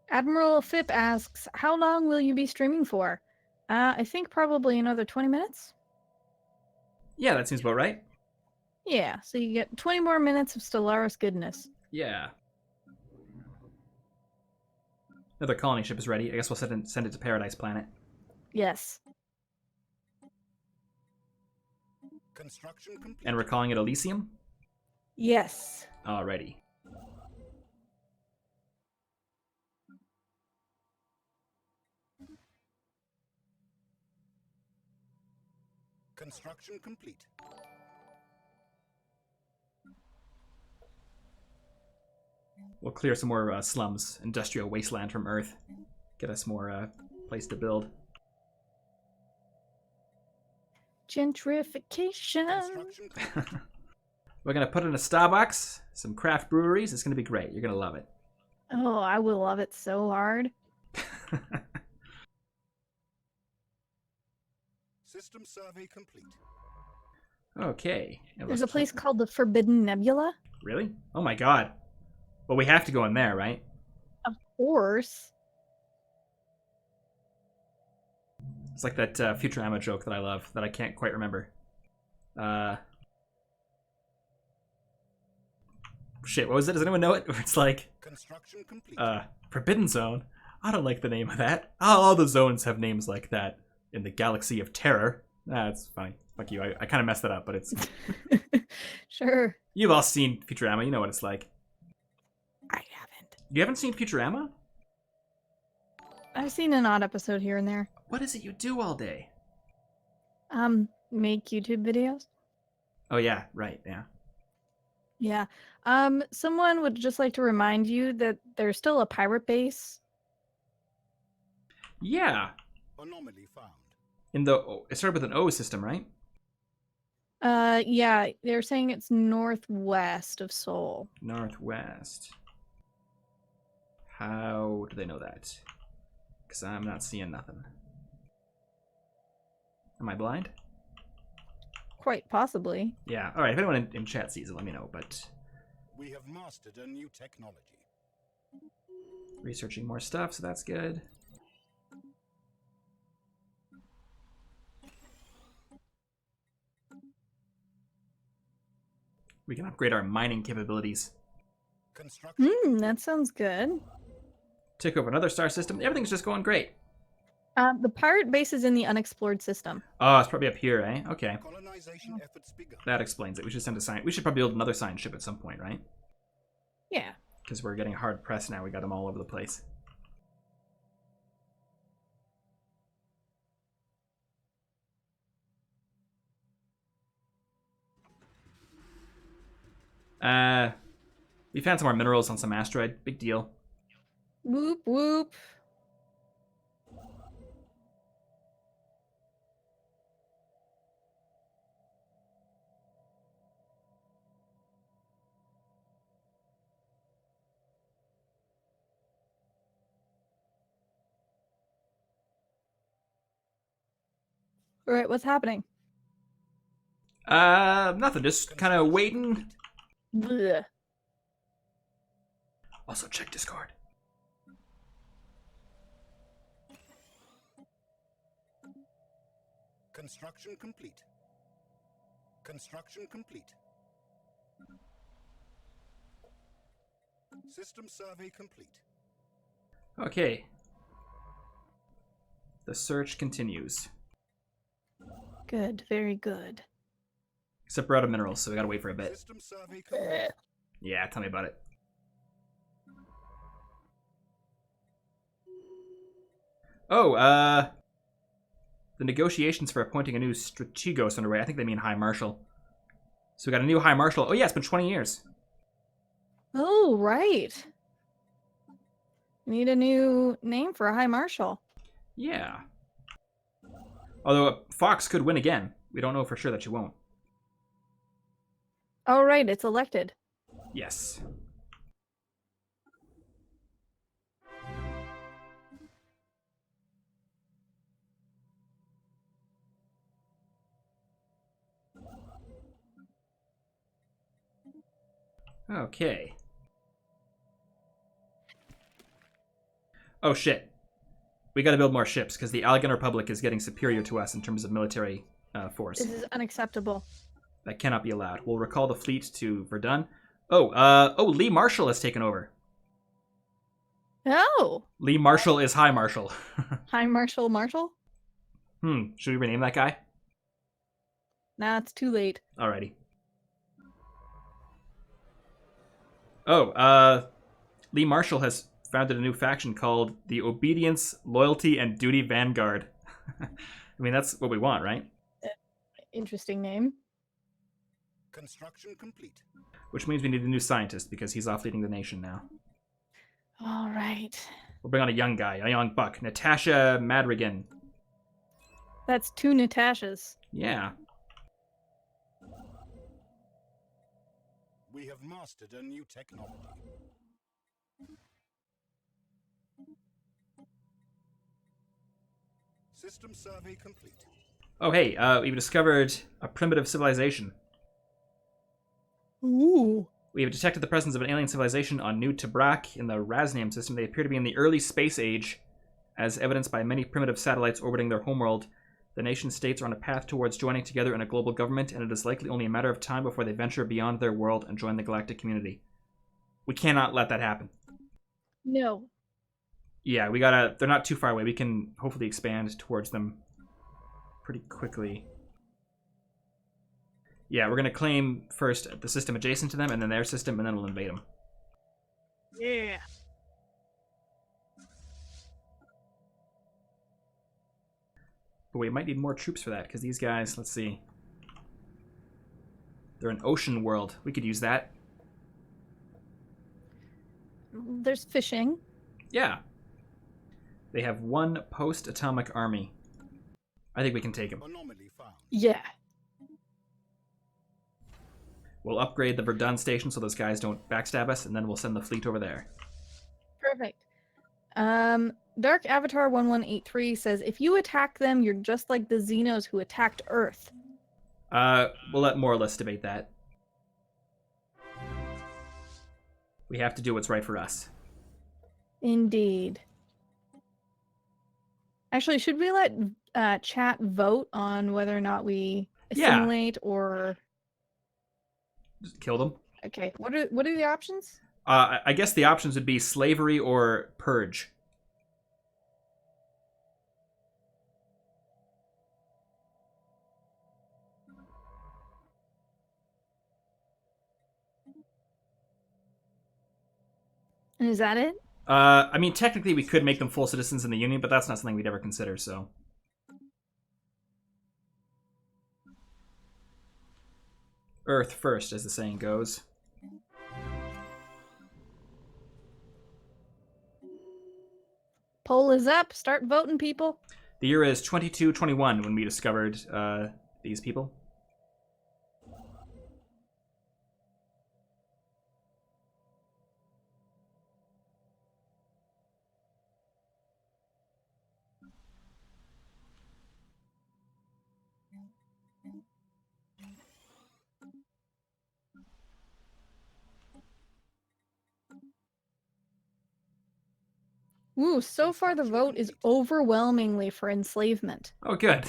Admiral Phipp asks, how long will you be streaming for? I think probably another 20 minutes. Yeah, that seems about right. Yeah, so you get 20 more minutes of Stellaris goodness. Yeah. Another colony ship is ready. I guess we'll send it to Paradise Planet. Yes. Construction complete. And we're calling it Elysium? Yes. Alrighty. Construction complete. We'll clear some more slums, industrial wasteland from Earth. Get us more place to build. Gentrification. Construction complete. We're gonna put in a Starbucks, some craft breweries. It's gonna be great. You're gonna love it. Oh, I will love it so hard. System survey complete. Okay. There's a place called the Forbidden Nebula. Really? Oh my god. Well, we have to go in there, right? Of course. It's like that Futurama joke that I love that I can't quite remember. Shit, what was it? Does anyone know it? Where it's like, Construction complete. Forbidden Zone? I don't like the name of that. All the zones have names like that in the Galaxy of Terror. That's funny. Fuck you. I kind of messed that up, but it's... Sure. You've all seen Futurama. You know what it's like. I haven't. You haven't seen Futurama? I've seen an odd episode here and there. What is it you do all day? Make YouTube videos. Oh, yeah. Right, yeah. Yeah. Someone would just like to remind you that there's still a pirate base. Yeah. Anomaly found. In the... It started with an O system, right? Yeah, they're saying it's northwest of Seoul. Northwest. How do they know that? Because I'm not seeing nothing. Am I blind? Quite possibly. Yeah. All right. If anyone in chat sees it, let me know. But We have mastered a new technology. researching more stuff, so that's good. We can upgrade our mining capabilities. Construction. That sounds good. Took over another star system. Everything's just going great. The pirate base is in the unexplored system. Oh, it's probably up here, eh? Okay. Colonization efforts begun. That explains it. We should send a science. We should probably build another science ship at some point, right? Yeah. Because we're getting hard pressed now. We got them all over the place. We found some more minerals on some asteroid. Big deal. Whoop whoop. All right, what's happening? Nothing. Just kind of waiting. Blech. Also, check Discord. Construction complete. Construction complete. System survey complete. Okay. The search continues. Good, very good. Except we're out of minerals, so we gotta wait for a bit. System survey complete. Yeah, tell me about it. Oh, the negotiations for appointing a new strategos underway. I think they mean High Marshal. So we got a new High Marshal. Oh yeah, it's been 20 years. Oh, right. We need a new name for a High Marshal. Yeah. Although Fox could win again. We don't know for sure that she won't. Oh, right, it's elected. Yes. Okay. Oh shit. We gotta build more ships, because the Allegan Republic is getting superior to us in terms of military force. This is unacceptable. That cannot be allowed. We'll recall the fleet to Verdun. Oh, Lee Marshall has taken over. Oh, Lee Marshall is High Marshal. High Marshal Marshal? Should we rename that guy? Nah, it's too late. Alrighty. Oh, Lee Marshall has founded a new faction called the Obedience, Loyalty, and Duty Vanguard. I mean, that's what we want, right? Interesting name. Construction complete. Which means we need a new scientist, because he's off leading the nation now. All right. We'll bring on a young guy, a young buck. Natasha Madrigan. That's two Natashas. Yeah. We have mastered a new technology. System survey complete. Oh, hey, we've discovered a primitive civilization. Ooh. We have detected the presence of an alien civilization on New Tabrak in the Raznium system. They appear to be in the early space age, as evidenced by many primitive satellites orbiting their homeworld. The nation-states are on a path towards joining together in a global government, and it is likely only a matter of time before they venture beyond their world and join the galactic community. We cannot let that happen. No. Yeah, we gotta... They're not too far away. We can hopefully expand towards them pretty quickly. Yeah, we're gonna claim first the system adjacent to them, and then their system, and then we'll invade them. Yeah. But we might need more troops for that, because these guys, let's see. They're an ocean world. We could use that. There's fishing. Yeah. They have one post-atomic army. I think we can take them. Anomaly found. Yeah. We'll upgrade the Verdun station so those guys don't backstab us, and then we'll send the fleet over there. Perfect. Dark Avatar 1183 says, if you attack them, you're just like the Xenos who attacked Earth. We'll let Morlus debate that. We have to do what's right for us. Indeed. Actually, should we let chat vote on whether or not we Yeah. assimilate or... Just kill them. Okay, what are the options? I guess the options would be slavery or purge. And is that it? I mean, technically we could make them full citizens in the Union, but that's not something we'd ever consider, so... Earth first, as the saying goes. Poll is up. Start voting, people. The year is 2221 when we discovered these people. Ooh, so far the vote is overwhelmingly for enslavement. Oh, good.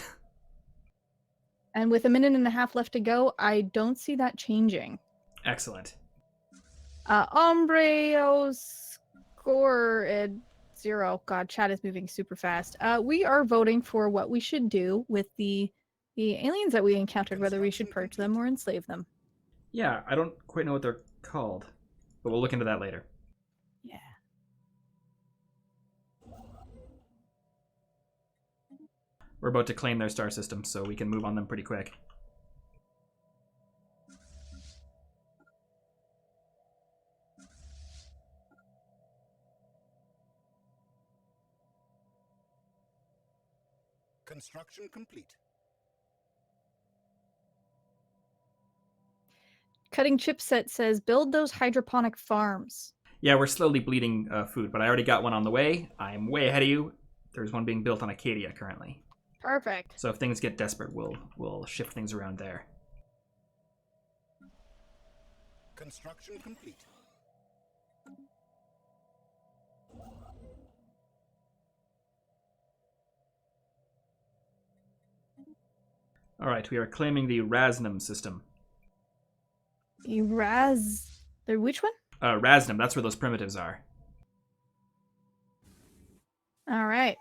And with a minute and a half left to go, I don't see that changing. Excellent. Ombreo 0. God, chat is moving super fast. We are voting for what we should do with the aliens that we encountered, whether we should purge them or enslave them. Yeah, I don't quite know what they're called, but we'll look into that later. Yeah. We're about to claim their star system, so we can move on them pretty quick. Construction complete. Cutting Chipset says, build those hydroponic farms. Yeah, we're slowly bleeding food, but I already got one on the way. I'm way ahead of you. There's one being built on Acadia currently. Perfect. So if things get desperate, we'll shift things around there. Construction complete. All right, we are claiming the Rasnum system. Which one? Rasnum, that's where those primitives are. All right.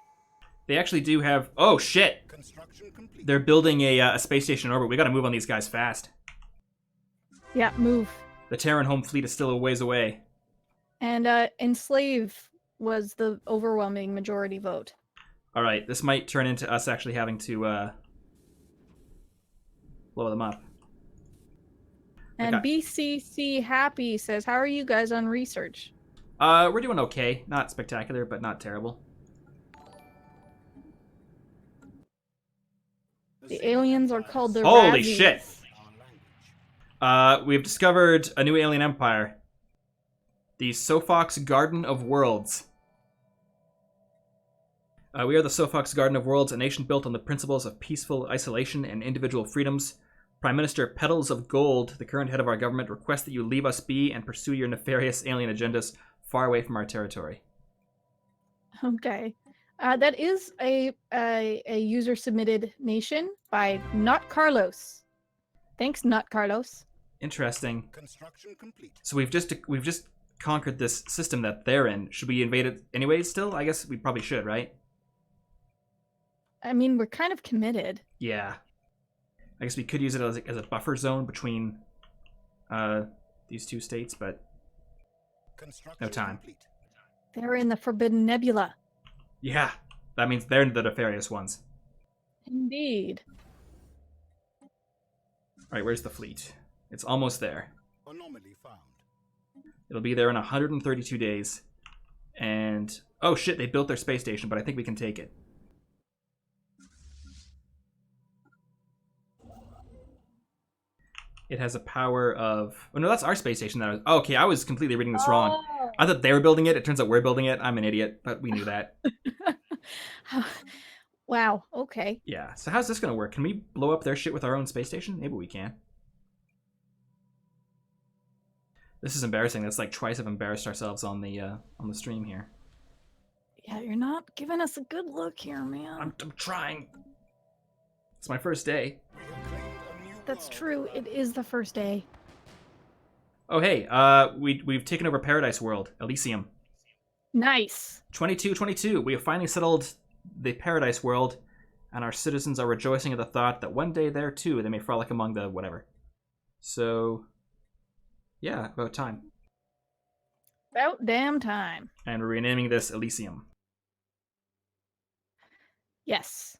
They actually do have... Oh, shit! Construction complete. They're building a space station in orbit. We gotta move on these guys fast. Yeah, move. The Terran home fleet is still a ways away. And enslave was the overwhelming majority vote. All right, this might turn into us actually having to blow them up. And Okay. BCC Happy says, how are you guys on research? We're doing okay. Not spectacular, but not terrible. The aliens are called the Holy Razzies. shit! Our language. We've discovered a new alien empire. The Sophox Garden of Worlds. We are the Sophox Garden of Worlds, a nation built on the principles of peaceful isolation and individual freedoms. Prime Minister Petals of Gold, the current head of our government, requests that you leave us be and pursue your nefarious alien agendas far away from our territory. Okay. That is a user submitted nation by Not Carlos. Thanks, Not Carlos. Interesting. Construction complete. So we've just conquered this system that they're in. Should we invade it anyway still? I guess we probably should, right? I mean, we're kind of committed. Yeah. I guess we could use it as a buffer zone between these two states, but Construction No time. complete. They're in the Forbidden Nebula. yeah, that means they're the nefarious ones. Indeed. All right, where's the fleet? It's almost there. Anomaly found. It'll be there in 132 days. And oh shit, they built their space station, but I think we can take it. It has a power of... Oh, no, that's our space station. Oh, okay, I was completely reading this wrong. I thought they were building it. It turns out we're building it. I'm an idiot, but we knew that. Wow, okay. Yeah, so how's this going to work? Can we blow up their shit with our own space station? Maybe we can. This is embarrassing. That's like twice I've embarrassed ourselves on the stream here. Yeah, you're not giving us a good look here, man. I'm trying. It's my first day. We have claimed a new That's world true. for our It is the first day. Oh, hey, we've taken over Paradise World, Elysium. Nice. 2222. We have finally settled the Paradise World, and our citizens are rejoicing at the thought that one day there, too, they may frolic among the whatever. So, yeah, about time. About damn time. And we're renaming this Elysium. Yes.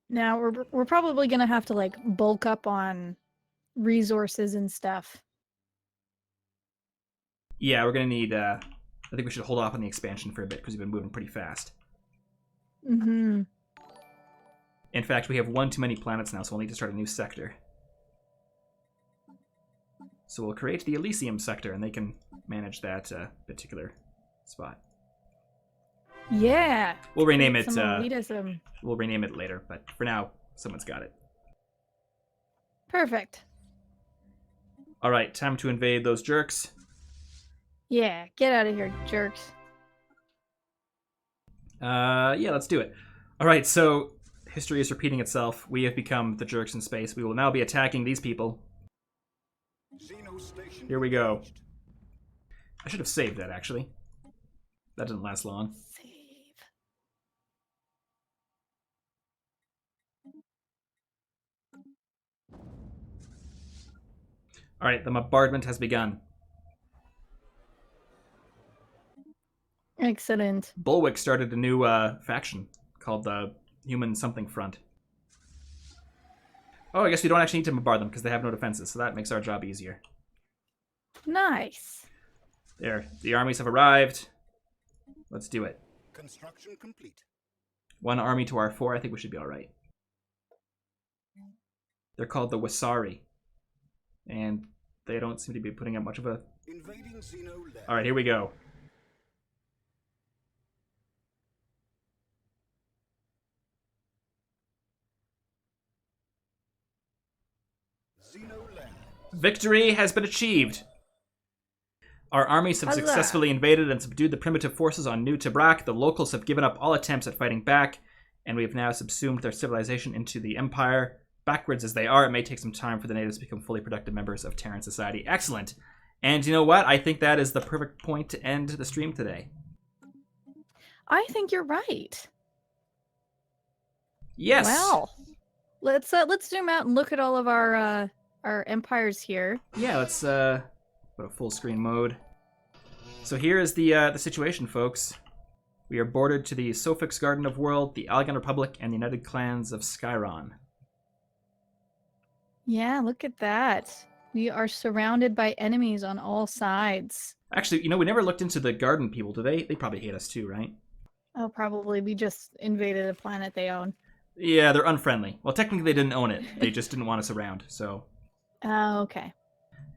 Now we're probably gonna have to like bulk up on resources and stuff. Yeah, we're going to need... I think we should hold off on the expansion for a bit, because we've been moving pretty fast. Mm-hmm. In fact, we have one too many planets now, so we'll need to start a new sector. So we'll create the Elysium sector, and they can manage that particular spot. Yeah. We'll rename it. Some elitism. We'll rename it later, but for now, someone's got it. Perfect. All right, time to invade those jerks. Yeah, get out of here, jerks. Yeah, let's do it. All right, so history is repeating itself. We have become the jerks in space. We will now be attacking these people. Xeno station Here we go. engaged. I should have saved that, actually. That didn't last long. Save. All right, the bombardment has begun. Excellent. Bulwick started a new faction called the Human Something Front. Oh, I guess we don't actually need to bombard them because they have no defenses, so that makes our job easier. Nice. There, the armies have arrived. Let's do it. Construction complete. 1 army to our 4. I think we should be all right. They're called the Wasari, and they don't seem to be putting up much of a... Invading Xeno lab. All right, here we go. Xeno lab. Victory has been achieved. Our armies have Huzzah. successfully invaded and subdued the primitive forces on New Tabrak. The locals have given up all attempts at fighting back, and we have now subsumed their civilization into the Empire. Backwards as they are, it may take some time for the natives to become fully productive members of Terran society. Excellent. And you know what? I think that is the perfect point to end the stream today. I think you're right. Yes. Wow. Let's zoom out and look at all of our empires here. Yeah, let's put a full screen mode. So here is the situation, folks. We are bordered to the Sofix Garden of World, the Algon Republic, and the United Clans of Skyron. Yeah, look at that. We are surrounded by enemies on all sides. Actually, you know, we never looked into the Garden people. Do they? They probably hate us too, right? Oh, probably. We just invaded a planet they own. Yeah, they're unfriendly. Well, technically they didn't own it. They just didn't want us around, so... Oh, okay.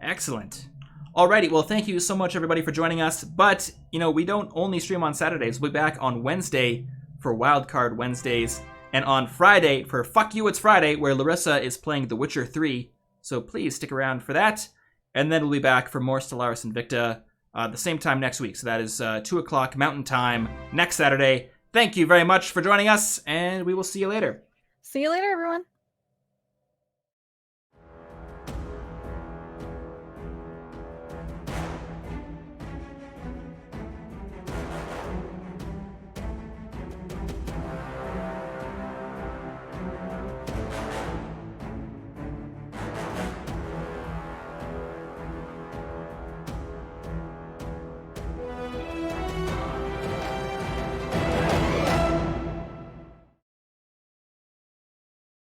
Excellent. Alrighty, well, thank you so much, everybody, for joining us. But, you know, we don't only stream on Saturdays. We'll be back on Wednesday for Wildcard Wednesdays, and on Friday for Fuck You, It's Friday, where Larissa is playing The Witcher 3. So please stick around for that. And then we'll be back for more Stellaris Invicta the same time next week. So that is 2 o'clock Mountain Time next Saturday. Thank you very much for joining us, and we will see you later. See you later, everyone.